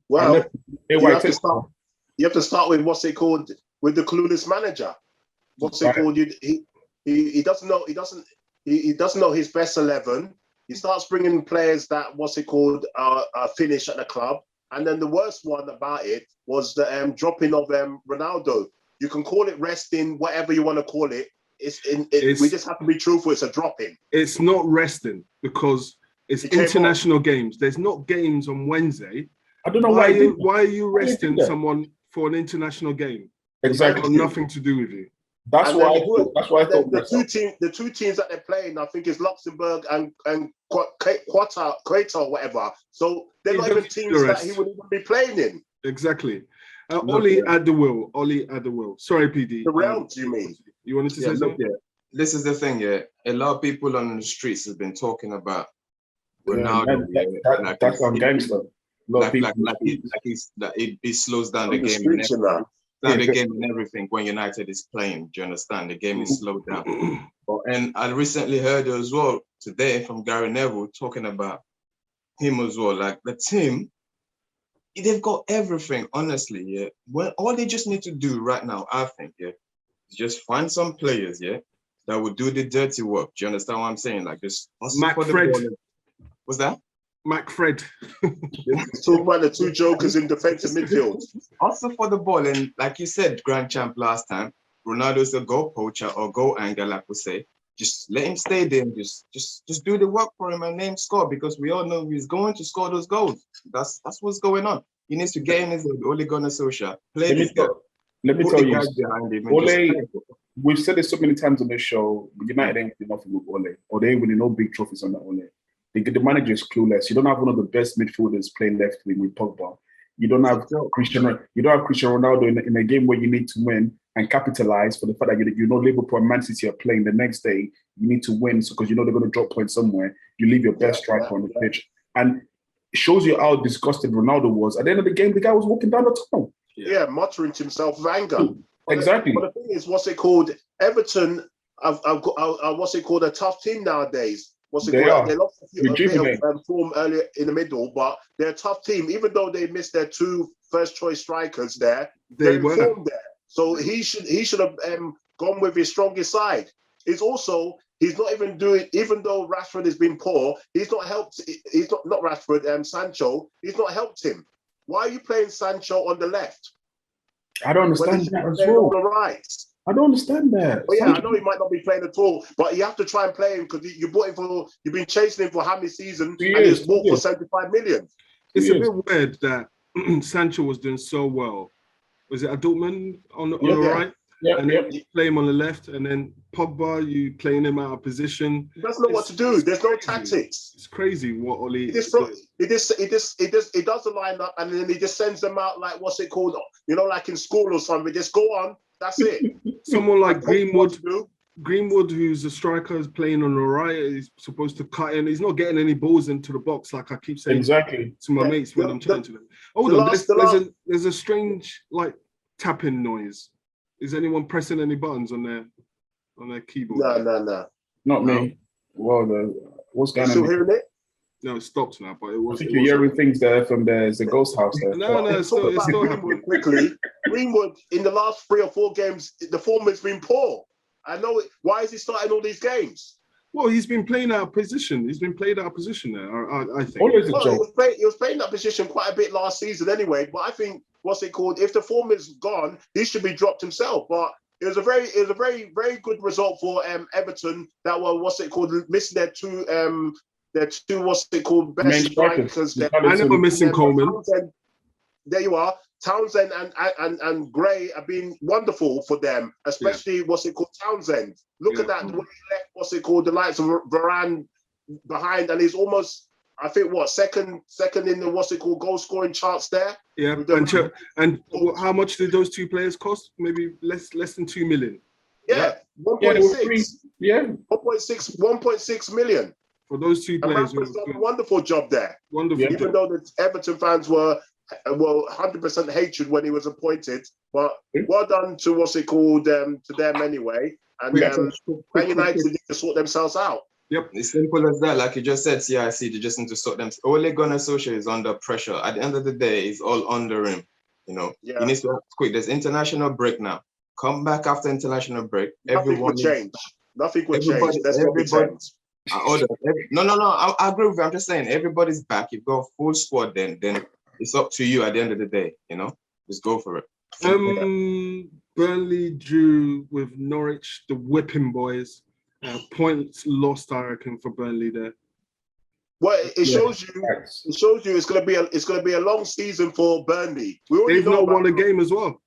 Well, you have to start with what's it called, with the clueless manager. What's it called? He doesn't know. He doesn't know his best 11. He starts bringing players that finish at the club. And then the worst one about it was the dropping of Ronaldo. You can call it resting, whatever you want to call it. We just have to be truthful. It's a dropping. It's not resting because it's international games. There's not games on Wednesday. I don't know why are you resting someone for an international game? Exactly. It's got nothing to do with you. That's why I thought the two teams that they're playing, I think, is Luxembourg and Qatar, whatever. So they're not even teams that he would even be playing in. Exactly. Ollie at the wheel. Ollie at the wheel. Sorry, PD. The realms, you mean? You wanted to say something? Yeah. This is the thing, yeah. A lot of people on the streets have been talking about Ronaldo. That's on gangster. It slows down the game. The game and everything when United is playing. Do you understand? The game is slowed down. And I recently heard as well today from Gary Neville talking about him as well. Like the team, they've got everything, honestly, yeah. Well, all they just need to do right now, I think, yeah, is just find some players, yeah, that would do the dirty work. Do you understand what I'm saying? Like just McFred. What's that? McFred. Talk about the two jokers in defensive midfield. Also for the ball, and like you said, Grand Champ last time, Ronaldo's a goal poacher or goal angler, like we say. Just let him stay there and just do the work for him and let him score, because we all know he's going to score those goals. That's what's going on. He needs to get in his Ole Gunnar Solskjaer. Play this guy. Let me tell you, Ole, we've said it so many times on this show, United ain't winning nothing with Ole, or they ain't winning no big trophies on that Ole. The manager is clueless. You don't have one of the best midfielders playing left wing with Pogba. You don't have Cristiano Ronaldo in a game where you need to win and capitalize for the fact that you know Liverpool and Man City are playing the next day. You need to win because you know they're going to drop points somewhere. You leave your best striker on the pitch. And it shows you how disgusted Ronaldo was. At the end of the game, the guy was walking down the tunnel. Yeah, muttering to himself with anger. Exactly. But the thing is, what's it called? Everton, what's it called? A tough team nowadays. They lost a bit of form earlier in the middle, but they're a tough team. Even though they missed their two first-choice strikers there, they're informed there. So he should have gone with his strongest side. He's not even doing, even though Rashford has been poor, he's not helped. He's not Rashford, Sancho. He's not helped him. Why are you playing Sancho on the left? I don't understand that as well. On the right. I don't understand that. But yeah, I know he might not be playing at all, but you have to try and play him because you bought him for. You've been chasing him for how many seasons, and he's bought for 75 million. It's a bit weird that Sancho was doing so well. Was it at Dortmund on the right? Yeah, and then you play him on the left, and then Pogba, you playing him out of position. He doesn't know what to do. There's no tactics. It's crazy what Oli. He does the lineup, and then he just sends them out like what's it called? You know, like in school or something. Just go on. That's it. Someone like Greenwood, who's a striker, is playing on the right. He's supposed to cut in. He's not getting any balls into the box, like I keep saying to my mates when I'm chatting to them. Hold on, there's a strange like tapping noise. Is anyone pressing any buttons on their keyboard? No. Not me. Well, what's going on? Still hearing it? No, it stopped now, but it was. I think you're hearing things there from there's a ghost house there. No, it's still happening. Quickly, Greenwood in the last 3 or 4 games, the form has been poor. I know it. Why is he starting all these games? Well, he's been playing out of position. He's been played out of position there. I think. Always he was playing that position quite a bit last season anyway. But I think what's it called? If the form is gone, he should be dropped himself. But it was a very, very good result for Everton. That were missing their two what's it called best strikers. I never missing Coleman. There you are. Townsend and Gray have been wonderful for them, especially Townsend. Look at that, the way he left the likes of Varane behind, and he's almost, I think, second in the goal scoring charts there. Yeah, and how much did those two players cost? Maybe less than 2 million. Yeah, 1.6. Yeah, 1.6 million. For those two players, done a wonderful job there. Wonderful. Even though the Everton fans were 100% hatred when he was appointed, but well done to to them anyway. And Man United need to sort themselves out. Yep, it's simple as that. Like you just said, CIC, they just need to sort them. Ole Gunnar Solskjaer is under pressure. At the end of the day, it's all under him. You know, he needs to act quick. There's international break now. Come back after international break. Nothing will change. Nothing will change. That's what we change. No, I agree with you. I'm just saying everybody's back. You've got a full squad. Then it's up to you at the end of the day. You know, just go for it. Burnley drew with Norwich, the whipping boys. Points lost, I reckon, for Burnley there. Well, it shows you. It shows you it's gonna be a long season for Burnley. They've not won a game as well.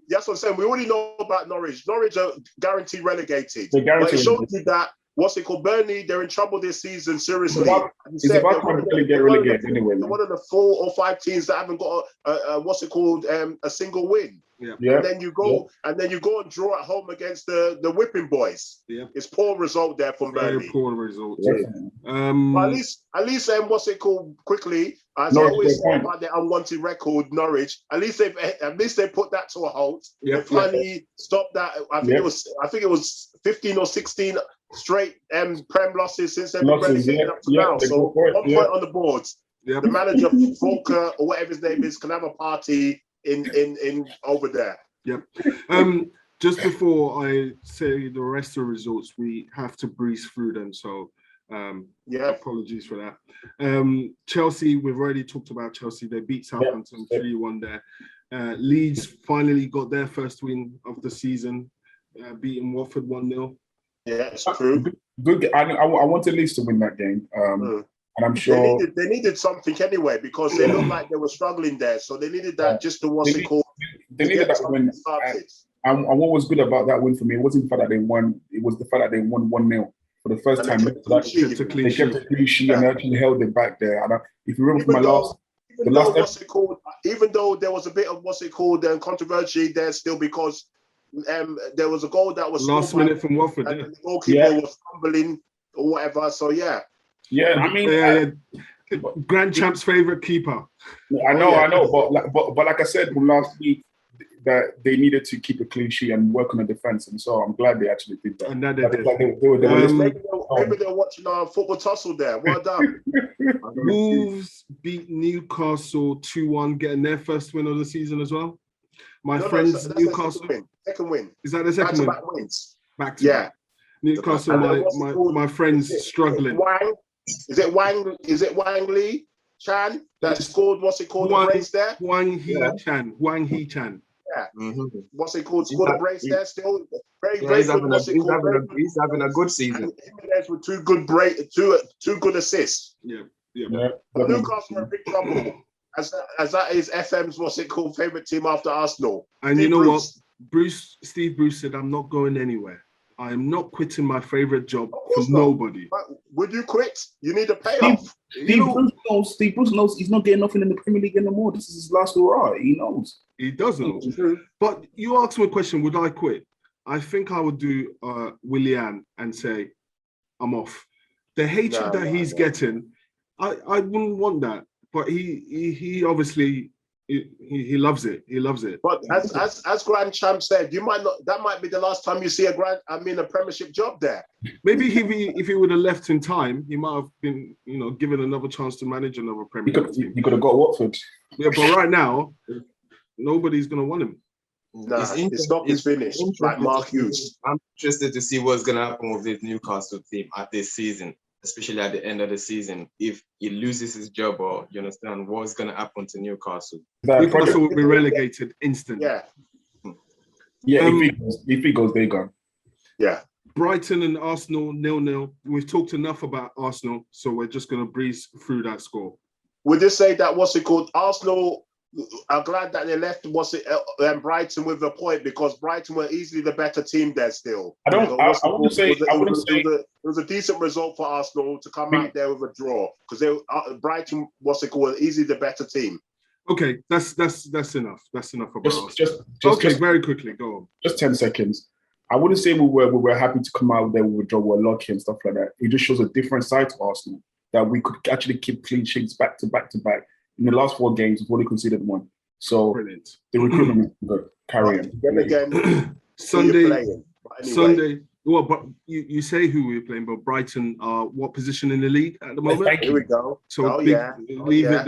That's what I'm saying. We already know about Norwich. Norwich are guaranteed relegated. But it shows you that what's it called? Burnley, they're in trouble this season, seriously. It's about time to get relegated anyway. They're one of the 4 or 5 teams that haven't got a single win. Yeah. And then you go and draw at home against the whipping boys. Yeah. It's poor result there from Burnley. Very poor result. Yeah. But at least what's it called? Quickly, as I always say about the unwanted record, Norwich. At least they put that to a halt. They finally stopped that. I think it was 15 or 16 straight Prem losses since they've been relegated up to now. So 1 point on the boards. The manager Volker or whatever his name is can have a party in over there. Yep. Just before I say the rest of the results, we have to breeze through them. So apologies for that. Chelsea, we've already talked about Chelsea. They beat Southampton 3-1 there. Leeds finally got their first win of the season, beating Watford 1-0. Yeah, it's true. Good. I wanted Leeds to win that game. And I'm sure they needed something anyway because they looked like they were struggling there. So they needed that just to They needed that win. And what was good about that win for me, it wasn't the fact that they won. It was the fact that they won 1-0 for the first time. They kept a clean sheet and actually held it back there. And if you remember from even though there was a bit of controversy there still because there was a goal that was last minute from Watford. And the goalkeeper was fumbling or whatever. So yeah, I mean, Grand Champ's favorite keeper. I know, but like I said last week, that they needed to keep a clean sheet and work on the defense, and so I'm glad they actually did that. And that they did. Maybe they're watching our football tussle there. Well done. Wolves beat Newcastle 2-1, getting their first win of the season as well. Friends, Newcastle. Second win. Is that the second win? Back wins. Back to back. Newcastle, my friends struggling. Is it Wang Lee Chan that scored? What's it called? The brace there. Wang Hee Chan. Yeah. What's it called? Scored a brace there. Still very he's having a good season. And Jimenez with two good assists. Yeah. Newcastle are in big trouble. As that is FM's favorite team after Arsenal. And Steve, you know what? Steve Bruce said, "I'm not going anywhere. I am not quitting my favorite job for nobody." But would you quit? You need a payoff. Steve Bruce knows he's not getting nothing in the Premier League anymore. This is his last hurrah. He knows. He doesn't. But you asked me a question, would I quit? I think I would do Willian and say, I'm off. The hatred he's getting, I wouldn't want that. But he obviously he loves it. He loves it. But as Grand Champ said, that might be the last time you see a Premiership job there. Maybe if he would have left in time, he might have been, given another chance to manage another Premier League team. He could have got Watford. Yeah, but right now, nobody's gonna want him. Nah, his stock is finished. Like Mark Hughes. I'm interested to see what's gonna happen with this Newcastle team at this season, especially at the end of the season. If he loses his job, or you understand what's gonna happen to Newcastle. Newcastle will be relegated instantly. Yeah. If he goes, they're gone. Yeah. Brighton and Arsenal 0-0. We've talked enough about Arsenal, so we're just gonna breeze through that score. Would you say that Arsenal are glad that they left Brighton with a point because Brighton were easily the better team there still. It was a decent result for Arsenal to come out there with a draw because Brighton were easily the better team. Okay, that's enough. That's enough about just very quickly, go on. Just 10 seconds. I wouldn't say we were happy to come out there with a draw, we're lucky and stuff like that. It just shows a different side to Arsenal that we could actually keep clean sheets back to back to back. In the last 4 games, we've only conceded 1. So brilliant. The recruitment is good. Carry on. Then again, Sunday. Well, but you say who we're playing, but Brighton are what position in the league at the moment? Here we go. So leave it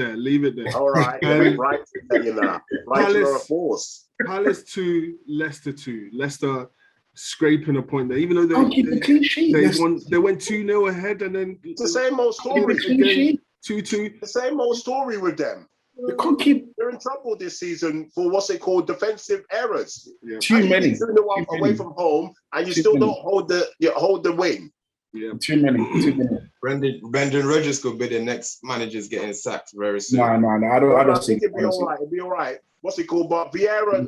there. All right. Brighton are a force. Palace 2, Leicester 2. Leicester scraping a point there, even though they went 2-0 ahead, and then it's the same old story again. 2-2. The same old story with them. They're in trouble this season for defensive errors. Yeah. Too many. 2-1 away from home, and you still don't hold the win. Yeah. Too many. Brendan Rodgers could be the next manager's getting sacked very soon. No. I don't think it'd be all right. But Vieira,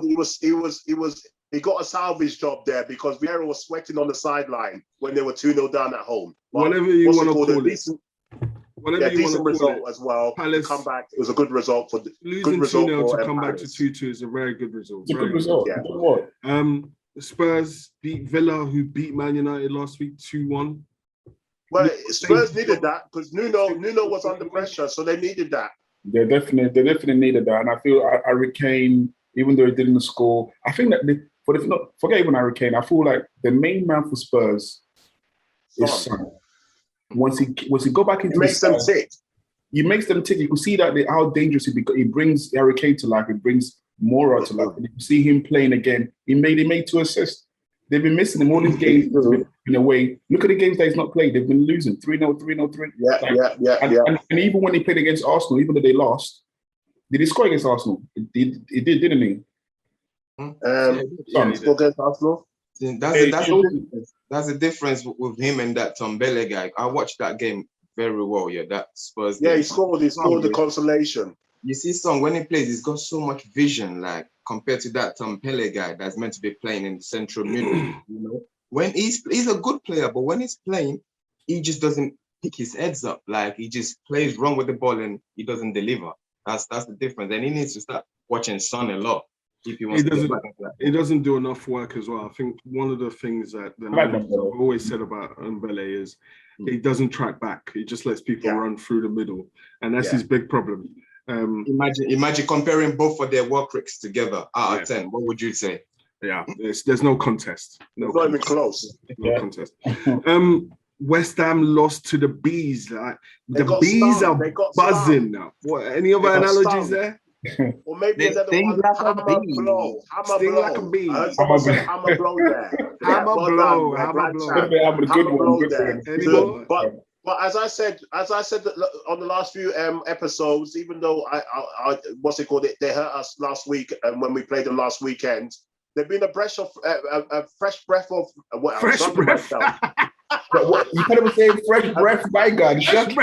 he was he got a salvage job there because Vieira was sweating on the sideline when they were 2-0 down at home. But whatever you want to call it. Decent, whatever you want to call result it. as well. Palace, to come back, it was a good result for losing 2-0 to come back to 2-2 is a very good result. It's a good result. Yeah. Spurs beat Villa, who beat Man United last week 2-1. Well, Spurs needed that because Nuno was under pressure, so they needed that. They definitely needed that, and I feel Harry Kane, even though he didn't score, I think that forget even Harry Kane. I feel like the main man for Spurs is Son. Once he go back into he makes them tick. He makes them tick. You can see that how dangerous he brings Harry Kane to life. He brings Mora to life. And you can see him playing again. He made 2 assists. They've been missing him all these games. In a way, look at the games that he's not played. They've been losing 3-0, 3-0, 3. Yeah. And even when he played against Arsenal, even though they lost, did he score against Arsenal? He did, didn't he? He scored against Arsenal. That's the difference with him and that Tombele guy. I watched that game very well. Yeah, that Spurs. Yeah, game. he scored the consolation. You see, Son, when he plays, he's got so much vision, like compared to that Tombele guy that's meant to be playing in central middle. You know, when he's a good player, but when he's playing, he just doesn't pick his heads up. Like he just plays wrong with the ball and he doesn't deliver. That's the difference. And he needs to start watching Son a lot. If he wants to get back into that. He doesn't do enough work as well. I think one of the things that the managers have always said about Mbele is he doesn't track back. He just lets people run through the middle, and that's his big problem. Imagine comparing both of their work rates together out of 10. What would you say? Yeah, there's no contest. Not even close. No contest. West Ham lost to the Bees. The Bees are buzzing now. What? Any other analogies there? Or maybe another one. Hammer blow. Like a bee. I heard someone say hammer blow there. Hammer blow. But as I said on the last few episodes, even though I they hurt us last week and when we played them last weekend, there've been a fresh breath of fresh breath. You can't even say fresh breath, my God. Fresh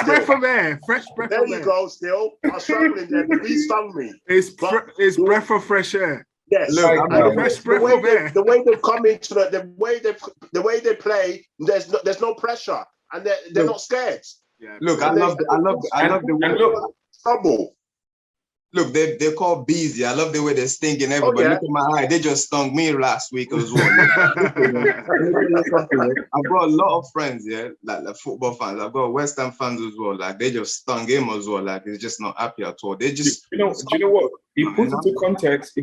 breath of air. Fresh breath there of you air. go, still. I was struggling there. The bee stung me. It's breath of fresh air. Yes. Fresh breath of air. The way they've come into the way they play, there's no pressure. And they're not scared. Yeah. Look, I love the way trouble. Look, they're called bees. Yeah, I love the way they're stinging everybody. Look at my eye; they just stung me last week as well. I've got a lot of friends, like football fans. I've got West Ham fans as well. Like they just stung him as well. Like he's just not happy at all. They just, do you know what? He puts into context.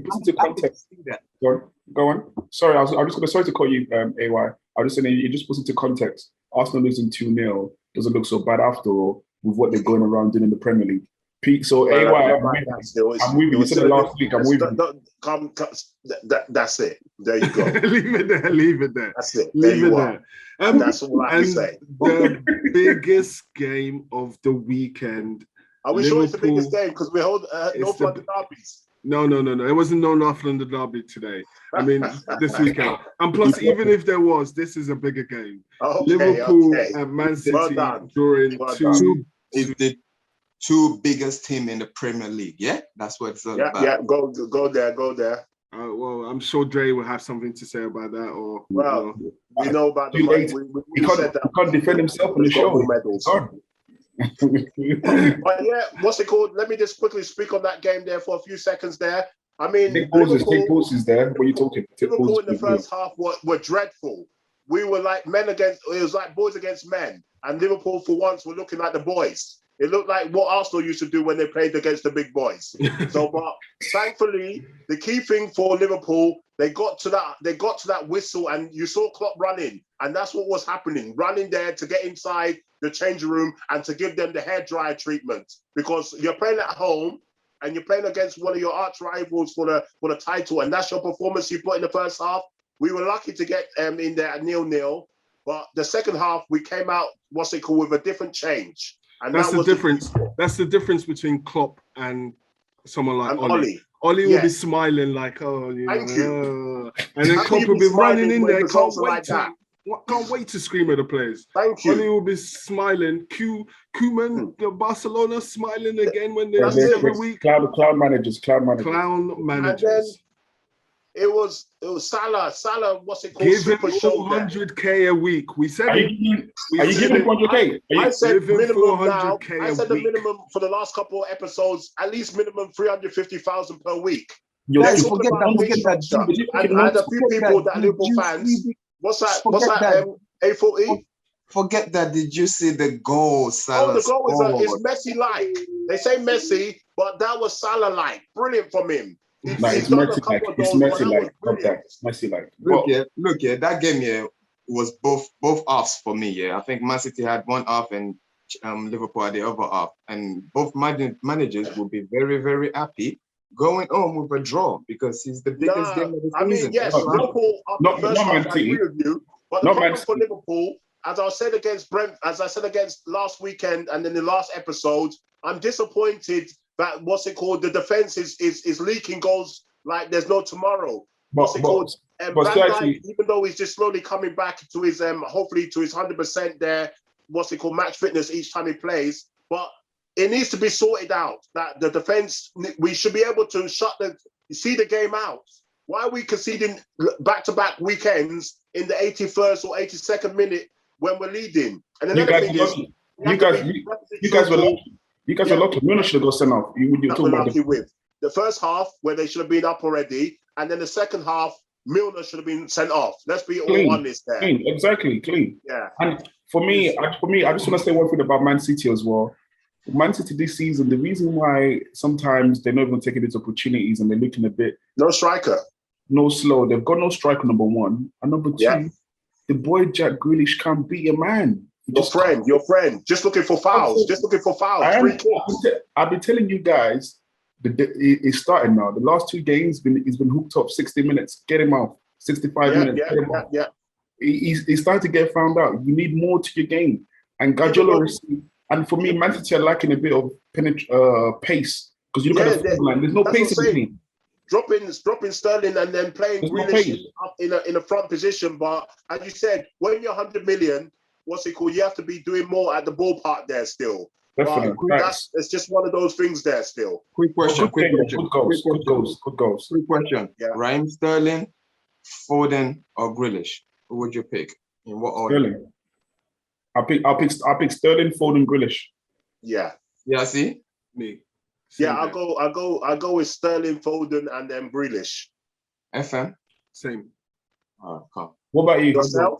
Go on. Sorry, I was just gonna. Sorry to call you AY. I was just saying he just puts into context. Arsenal losing 2-0 doesn't look so bad after all with what they're going around doing in the Premier League. Pete, so AY, I'm with you. You said it last week. I'm with you. That's it. There you go. Leave it there. That's it. Leave it there. That's all I can say. The biggest game of the weekend. Are we sure it's the biggest game? Because we hold North London derbies. No. It wasn't no North London derby today. I mean, this weekend. And plus, even if there was, this is a bigger game. Liverpool and Man City during the two biggest team in the Premier League. Yeah, that's what it's all about. Yeah, go there. Well, I'm sure Dre will have something to say about that. Or we know about the money. He can't defend himself on the show. But yeah, what's it called? Let me just quickly speak on that game there for a few seconds there. I mean, take pauses there. What are you talking? Liverpool in the first half were dreadful. We were like it was like boys against men. And Liverpool for once were looking like the boys. It looked like what Arsenal used to do when they played against the big boys. But thankfully, the key thing for Liverpool, they got to that whistle, and you saw Klopp running, and that's what was happening, running there to get inside the changing room and to give them the hairdryer treatment, because you're playing at home and you're playing against one of your arch rivals for the title, and that's your performance you put in the first half. We were lucky to get in there at 0-0, but the second half we came out with a different change. And that's the difference. That's the difference between Klopp and someone like Ollie. Ollie will be smiling like, thank you. And then Klopp will be running in there. Can't wait to scream at the players. Thank you. Ollie will be smiling. Koeman, Barcelona smiling again when they lose every week. Clown managers. And then It was Salah. Salah, what's it called? Give him Super show there. 400k a week. We said Are it. you giving 400k? I said Give him minimum now. 400k I a said the week. minimum for the last couple of episodes, at least minimum 350,000 per week. You're Let's talking talk about forget fee that, structure. dude. And a few people that Liverpool fans. What's that? A40? Forget that. Did you see the goal Salah Oh, the goal is scored? Messi-like. They say Messi, but that was Salah-like. Brilliant from him. It's Messi-like. It's Messi-like. Not that. It's Messi-like. Look, that game here was both halves for me. Yeah, I think Man City had one half and Liverpool had the other half, and both managers will be very, very happy going home with a draw because it's the biggest game of the season. I mean, yes, Liverpool up the first half. I agree with you, but the problem for Liverpool, as I said against last weekend and in the last episode, I'm disappointed that the defense is leaking goals like there's no tomorrow. Van Dijk, even though he's just slowly coming back to his hopefully to his 100% there, match fitness each time he plays, but it needs to be sorted out that the defense, we should be able to see the game out. Why are we conceding back-to-back weekends in the 81st or 82nd minute when we're leading? And another thing is, you guys were lucky. Milner should have got sent off. With the first half where they should have been up already, and then the second half, Milner should have been sent off. Let's be all honest there. Clean. Yeah. And for me, I just want to say one thing about Man City as well. Man City this season, the reason why sometimes they're not even taking these opportunities and they're looking a bit... No striker. No slow. They've got no striker, number one. And number two, the boy Jack Grealish can't beat a man. Your friend. Just looking for fouls. I've been telling you guys, he's starting now. The last two games, he's been hooked up 60 minutes. Get him out. 65 minutes. He's starting to get found out. You need more to your game. And Guardiola received... And for me, Man City are lacking a bit of pace because you look at the line. There's no pace in the team. Dropping Sterling and then playing Grealish up in a front position. But as you said, when you're 100 million, you have to be doing more at the ballpark there still. Definitely. It's just one of those things there still. Quick question. Good goals. Quick question. Yeah. Raheem Sterling, Foden, or Grealish? Who would you pick? In what order? Sterling. I'll pick Sterling, Foden, Grealish. Yeah. Yeah, see? Me. I'll go with Sterling, Foden, and then Grealish. FM? Same. Come. What about you? Yourself?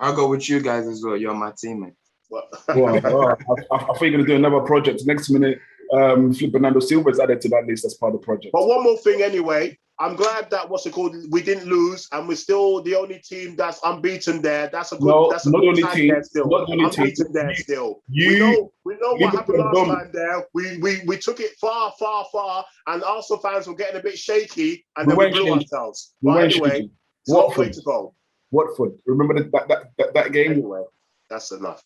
I'll go with you guys as well. You're my teammate. I thought you were going to do another project. Next minute, Bernardo Silva's added to that list as part of the project. But one more thing anyway. I'm glad that we didn't lose, and we're still the only team that's unbeaten there. That's a good. Not the only team. Not the only team. Unbeaten there still. We know what happened last time there. We took it far, and Arsenal fans were getting a bit shaky, and then we blew ourselves. But anyway, it's a long way to go. Watford. Remember that game? Anyway, that's enough.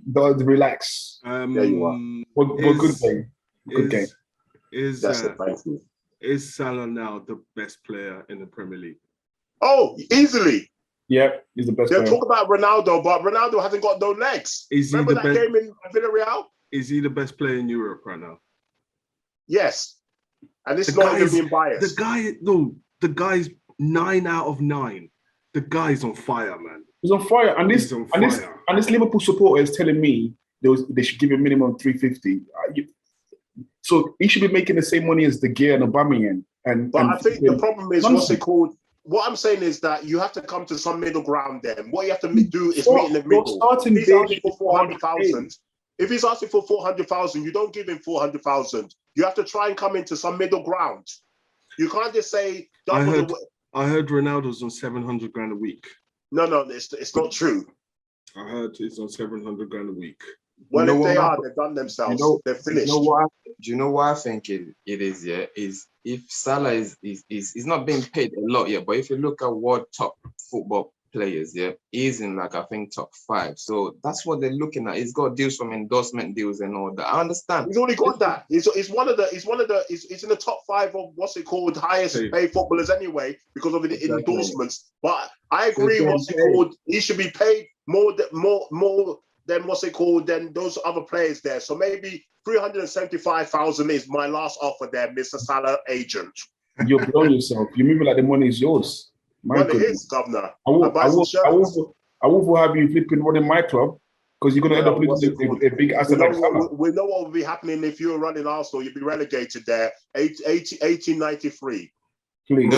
Relax. There you are. Good game. Good game. Is Salah now the best player in the Premier League? Oh, easily. Yeah, he's the best player. They'll talk about Ronaldo, but Ronaldo hasn't got no legs. Remember that game in Villarreal? Is he the best player in Europe right now? Yes. And it's not even being biased. The guy's 9 out of 9. The guy's on fire, man. He's on fire. And this Liverpool supporter is telling me they should give him minimum 350. So he should be making the same money as De Gea and Aubameyang. But I think the problem is what I'm saying is that you have to come to some middle ground then. What you have to do is meet in the middle. If he's asking for 400,000, if he's asking for 400,000, you don't give him 400,000. You have to try and come into some middle ground. You can't just say I heard Ronaldo's on 700 grand a week. No, it's not true. I heard he's on 700 grand a week. Well, if they are, they've done themselves. They're finished. Do you know what I think it is? Yeah, is if Salah is not being paid a lot yet, but if you look at what top football players, yeah, he's in I think top 5. So that's what they're looking at. He's got deals from endorsement deals and all that. I understand. He's already got that. He's in the top 5 of highest paid footballers anyway because of the endorsements. But I agree. He should be paid more than than those other players there. So maybe 375,000 is my last offer there, Mr. Salah agent. You're blowing yourself. You're moving like the money is yours. Money is, governor. I will have you flipping running my club because you're going to end up losing a big asset like Salah. We know what would be happening if you were running Arsenal. You'd be relegated there, 1893. Please.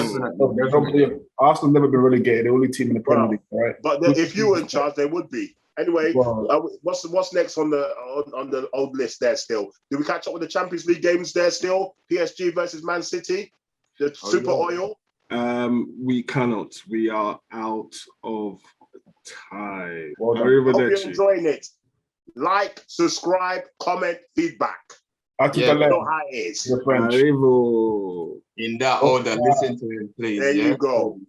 Arsenal never been relegated. The only team in the Premier League, right? But if you were in charge, they would be. Anyway, what's next on the old list there still? Do we catch up with the Champions League games there still? PSG versus Man City? The Super Oil? We cannot. We are out of time. Hope you're enjoying it. Like, subscribe, comment, feedback. You know how it is. Arrivo. In that order, listen to him, please. There you go.